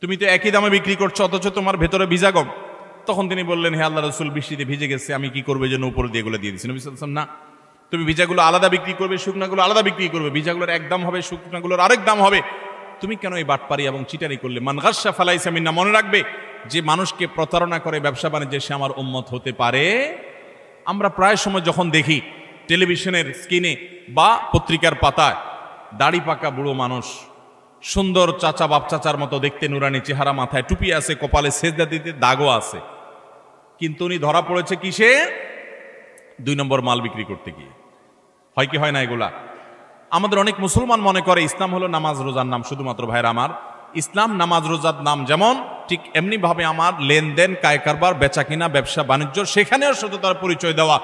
তুমি তো একই দামে বিক্রি করছো, অথচ তোমার ভেতরে ভিজা গম। তখন তিনি বললেন, হে আল্লাহ রাসূল, বৃষ্টিতে ভিজে গেছে, আমি কি করবো, এই জন্য উপরে দিয়ে এগুলো দিয়ে দিচ্ছি। নবী সাল্লাল্লাহু আলাইহি ওয়াসাল্লাম, না, তুমি ভিজাগুলো আলাদা বিক্রি করবে, শুকনাগুলো আলাদা বিক্রি করবে, ভিজাগুলোর এক দাম হবে, শুকনাগুলোর আরেক দাম হবে। তুমি কেন এই বাটপারি এবং চিটারি করলে? মান গাসসা ফালাইসা মিন্না, মনে রাখবে যে মানুষকে প্রতারণা করে ব্যবসা বাণিজ্যে সে আমার উম্মত হতে পারে। আমরা প্রায় সময় যখন দেখি টেলিভিশনের স্ক্রিনে বা পত্রিকার পাতায় দাড়ি পাকা বুড়ো মানুষ, সুন্দর চাচা বাপ চাচার মতো দেখতে, নুরানি চেহারা, মাথায় টুপি আছে, কপালে সেজদা দিতে দাগও আছে, কিন্তু উনি ধরা পড়েছে কিসে? 2 নম্বর মাল বিক্রি করতে গিয়ে। হয় কি হয় না এগুলা? আমাদের অনেক মুসলমান মনে করে ইসলাম হলো নামাজ রোজার নাম। শুধুমাত্র ভাইরা আমার, ইসলাম নামাজ রোজার নাম যেমন, ঠিক এমনি ভাবে আমার লেনদেন, কায় কারবার, বেচা কিনা, ব্যবসা বাণিজ্য, সেখানেও সততার পরিচয় দেওয়া।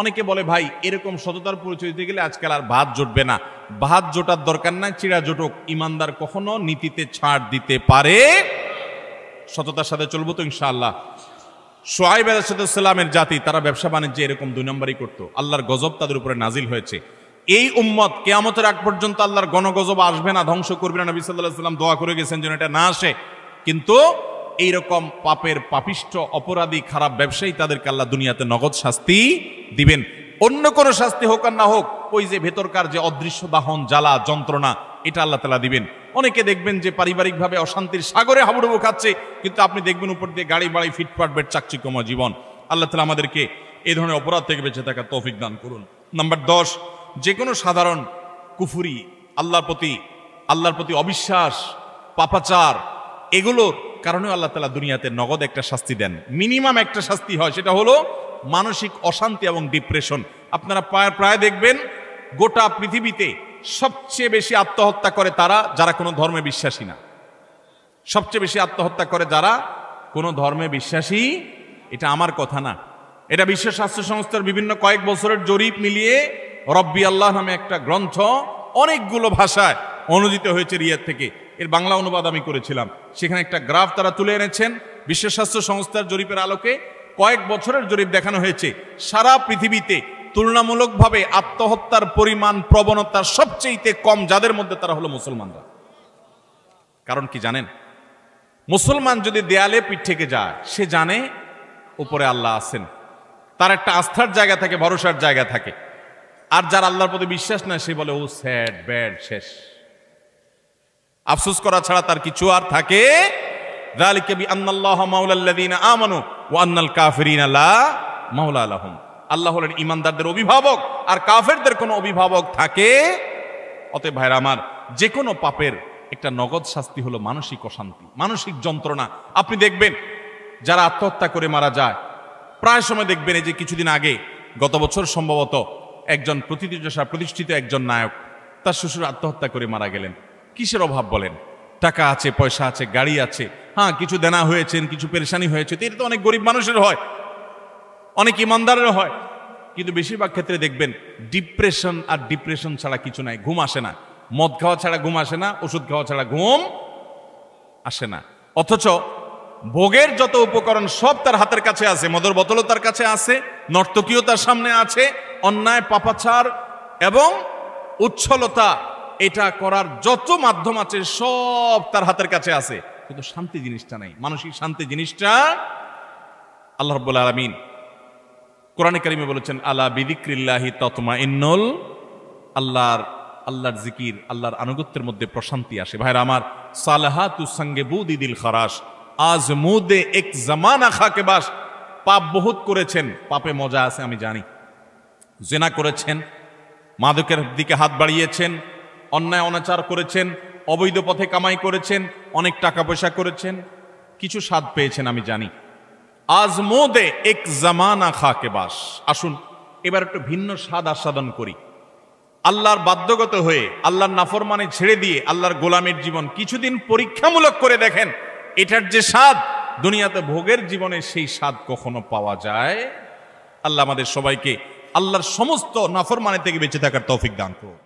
অনেকে বলে, ভাই এরকম সততার পরিচয় দিতে গেলে আজকাল আর ভাত জুটবে না। ভাত জোটার দরকার নাই, চিড়া জোটক। ইমানদার কখনো নীতিতে ছাড় দিতে পারে। সততার সাথে চলবো তো ইনশাআল্লাহ। শুআয়ব আলাইহিস সালামের জাতি, তারা ব্যবসা বাণিজ্যে এরকম 2 নম্বরই করতো। আল্লাহর গজব তাদের উপরে নাজিল হয়েছে। এই উম্মত কিয়ামতের আগ পর্যন্ত আল্লাহর গণগজব আসবে না, ধ্বংস করবে না। নবী সাল্লাল্লাহু আলাইহি ওয়াসাল্লাম দোয়া করে গেছেন যেন এটা না আসে। কিন্তু এইরকম পাপের পাপিষ্ঠ অপরাধী খারাপ ব্যবসায়ী, তাদেরকে আল্লাহ দুনিয়াতে নগদ শাস্তি দিবেন। অন্য কোনো শাস্তি হোক আর না হোক, ওই যে ভেতরকার যে অদৃশ্য দাহন, জ্বালা, যন্ত্রণা, এটা আল্লাহ তাআলা দিবেন। অনেকে দেখবেন যে পারিবারিকভাবে অশান্তির সাগরে হাবুডুবু খাচ্ছে, কিন্তু আপনি দেখবেন উপর দিয়ে গাড়ি বাড়ি, ফিটফাট বেড, চাকচিক্যময় জীবন। আল্লাহ তাআলা আমাদেরকে এই ধরনের অপরাধ থেকে বেঁচে থাকার তৌফিক দান করুন। নাম্বার 10, যে কোনো সাধারণ কুফরি, আল্লাহর প্রতি অবিশ্বাস, পাপাচার, এগুলোর কারণেও আল্লাহ তাআলা দুনিয়াতে নগদ একটা শাস্তি দেন। মিনিমাম একটা শাস্তি হয়, সেটা হলো মানসিক অশান্তি এবং ডিপ্রেশন। আপনারা প্রায় দেখবেন গোটা পৃথিবীতে সবচেয়ে বেশি আত্মহত্যা করে তারা যারা কোনো ধর্মে বিশ্বাসী না। সবচেয়ে বেশি আত্মহত্যা করে যারা কোনো ধর্মে বিশ্বাসী। এটা আমার কথা না, এটা বিশ্ব স্বাস্থ্য সংস্থার বিভিন্ন কয়েক বছরের জরিপ মিলিয়ে রব্বি আল্লাহ নামে একটা গ্রন্থ অনেকগুলো ভাষায় অনুদিত হয়েছে রিয়াদ থেকে। এর বাংলা অনুবাদ আমি করেছিলাম। সেখানে একটা গ্রাফ তারা তুলে এনেছেন। বিশ্ব স্বাস্থ্য সংস্থার জরিপের আলোকে কয়েক বছরের জরিপ দেখানো হয়েছে। সারা পৃথিবীতে তুলনামূলকভাবে আত্মহত্যার পরিমাণ, প্রবণতা সবচেয়ে কম যাদের মধ্যে, তারা হলো মুসলমানরা। কারণ কি জানেন? মুসলমান যদি দেয়ালে পিঠ থেকে যায়, সে জানে উপরে আল্লাহ আছেন, তার একটা আস্থার জায়গা থাকে, ভরসার জায়গা থাকে। আর যার আল্লাহর প্রতি বিশ্বাস না, সে বলে ও স্যাড, ব্যাড, শেষ। আফসোস করা ছাড়া তার কিছু আর থাকে। যালিকা বিআন্নাল্লাহা মাওলাল্লাযীনা আমানু ওয়া আন্নাল কাফিরিনা লা মাওলা লাহুম। আল্লাহ হলেন ঈমানদারদের অভিভাবক, আর কাফেরদের কোনো অভিভাবক থাকে। অতএব ভাইরা আমার, যে কোনো পাপের একটা নগদ শাস্তি হলো মানসিক অশান্তি, মানসিক যন্ত্রণা। আপনি দেখবেন যারা আত্মহত্যা করে মারা যায়, প্রায় সময় দেখবেন এই যে কিছুদিন আগে, গত বছর সম্ভবত, একজন প্রতিষ্ঠিত একজন নায়ক, তার শ্বশুর আত্মহত্যা করে মারা গেলেন। কিসের অভাব বলেন? টাকা আছে, পয়সা আছে, গাড়ি আছে, হ্যাঁ কিছু দেনা হয়েছেন, কিছু পেরেশানি হয়েছে, এটা তো অনেক গরিব মানুষের হয়, অনেক ইমানদারের হয়। কিন্তু বেশিরভাগ ক্ষেত্রে দেখবেন ডিপ্রেশন, আর ডিপ্রেশন ছাড়া কিছু নাই। ঘুম আসে না, মদ খাওয়া ছাড়া ঘুম আসে না, ওষুধ খাওয়া ছাড়া ঘুম আসে না। অথচ ভোগের যত উপকরণ সব তার হাতের কাছে আছে, মদের বোতলও তার কাছে আছে, নর্তকীও তার সামনে আছে, অন্যায়, পাপাচার এবং উচ্ছলতা এটা করার যত মাধ্যম আছে সব তার হাতের কাছে আছে, কিন্তু শান্তি জিনিসটা নাই। মানসিক শান্তি জিনিসটা আল্লাহ রাব্বুল আলামিন কোরআনে কারিমে বলেছেন, আলা বিযিক্রিল্লাহি তাতমাইন্নুল, আল্লাহর জিকির, আল্লাহর আনুগত্যের মধ্যে প্রশান্তি আসে। ভাইরা আমার, সালাহাতুস সঙ্গে বুদি দিল খারাস, আজ মুদে এক জামানা খাকে বাস। পাপ বহুত করেছেন, পাপে মজা আছে আমি জানি। জিনা করেছেন, মাদকের দিকে হাত বাড়িয়েছেন, অন্যায় অনাচার করেছেন, অবৈধ পথে কামাই করেছেন, অনেক টাকা পয়সা করেছেন, কিছু স্বাদ পেয়েছেন আমি জানি। আজ মোদে এক জামানা খাকে বাস। আসুন এবার একটু ভিন্ন স্বাদ আস্বাদন করি। আল্লাহর বাধ্যগত হয়ে, আল্লাহর নাফরমানি ছেড়ে দিয়ে আল্লাহর গোলামের জীবন কিছুদিন পরীক্ষামূলক করে দেখেন। এটার যে স্বাদ দুনিয়াতে ভোগের জীবনে, সেই স্বাদ কখনো পাওয়া যায়? আল্লাহ আমাদের সবাইকে আল্লাহর সমস্ত নাফরমানি থেকে বেঁচে থাকার তৌফিক দান করুন।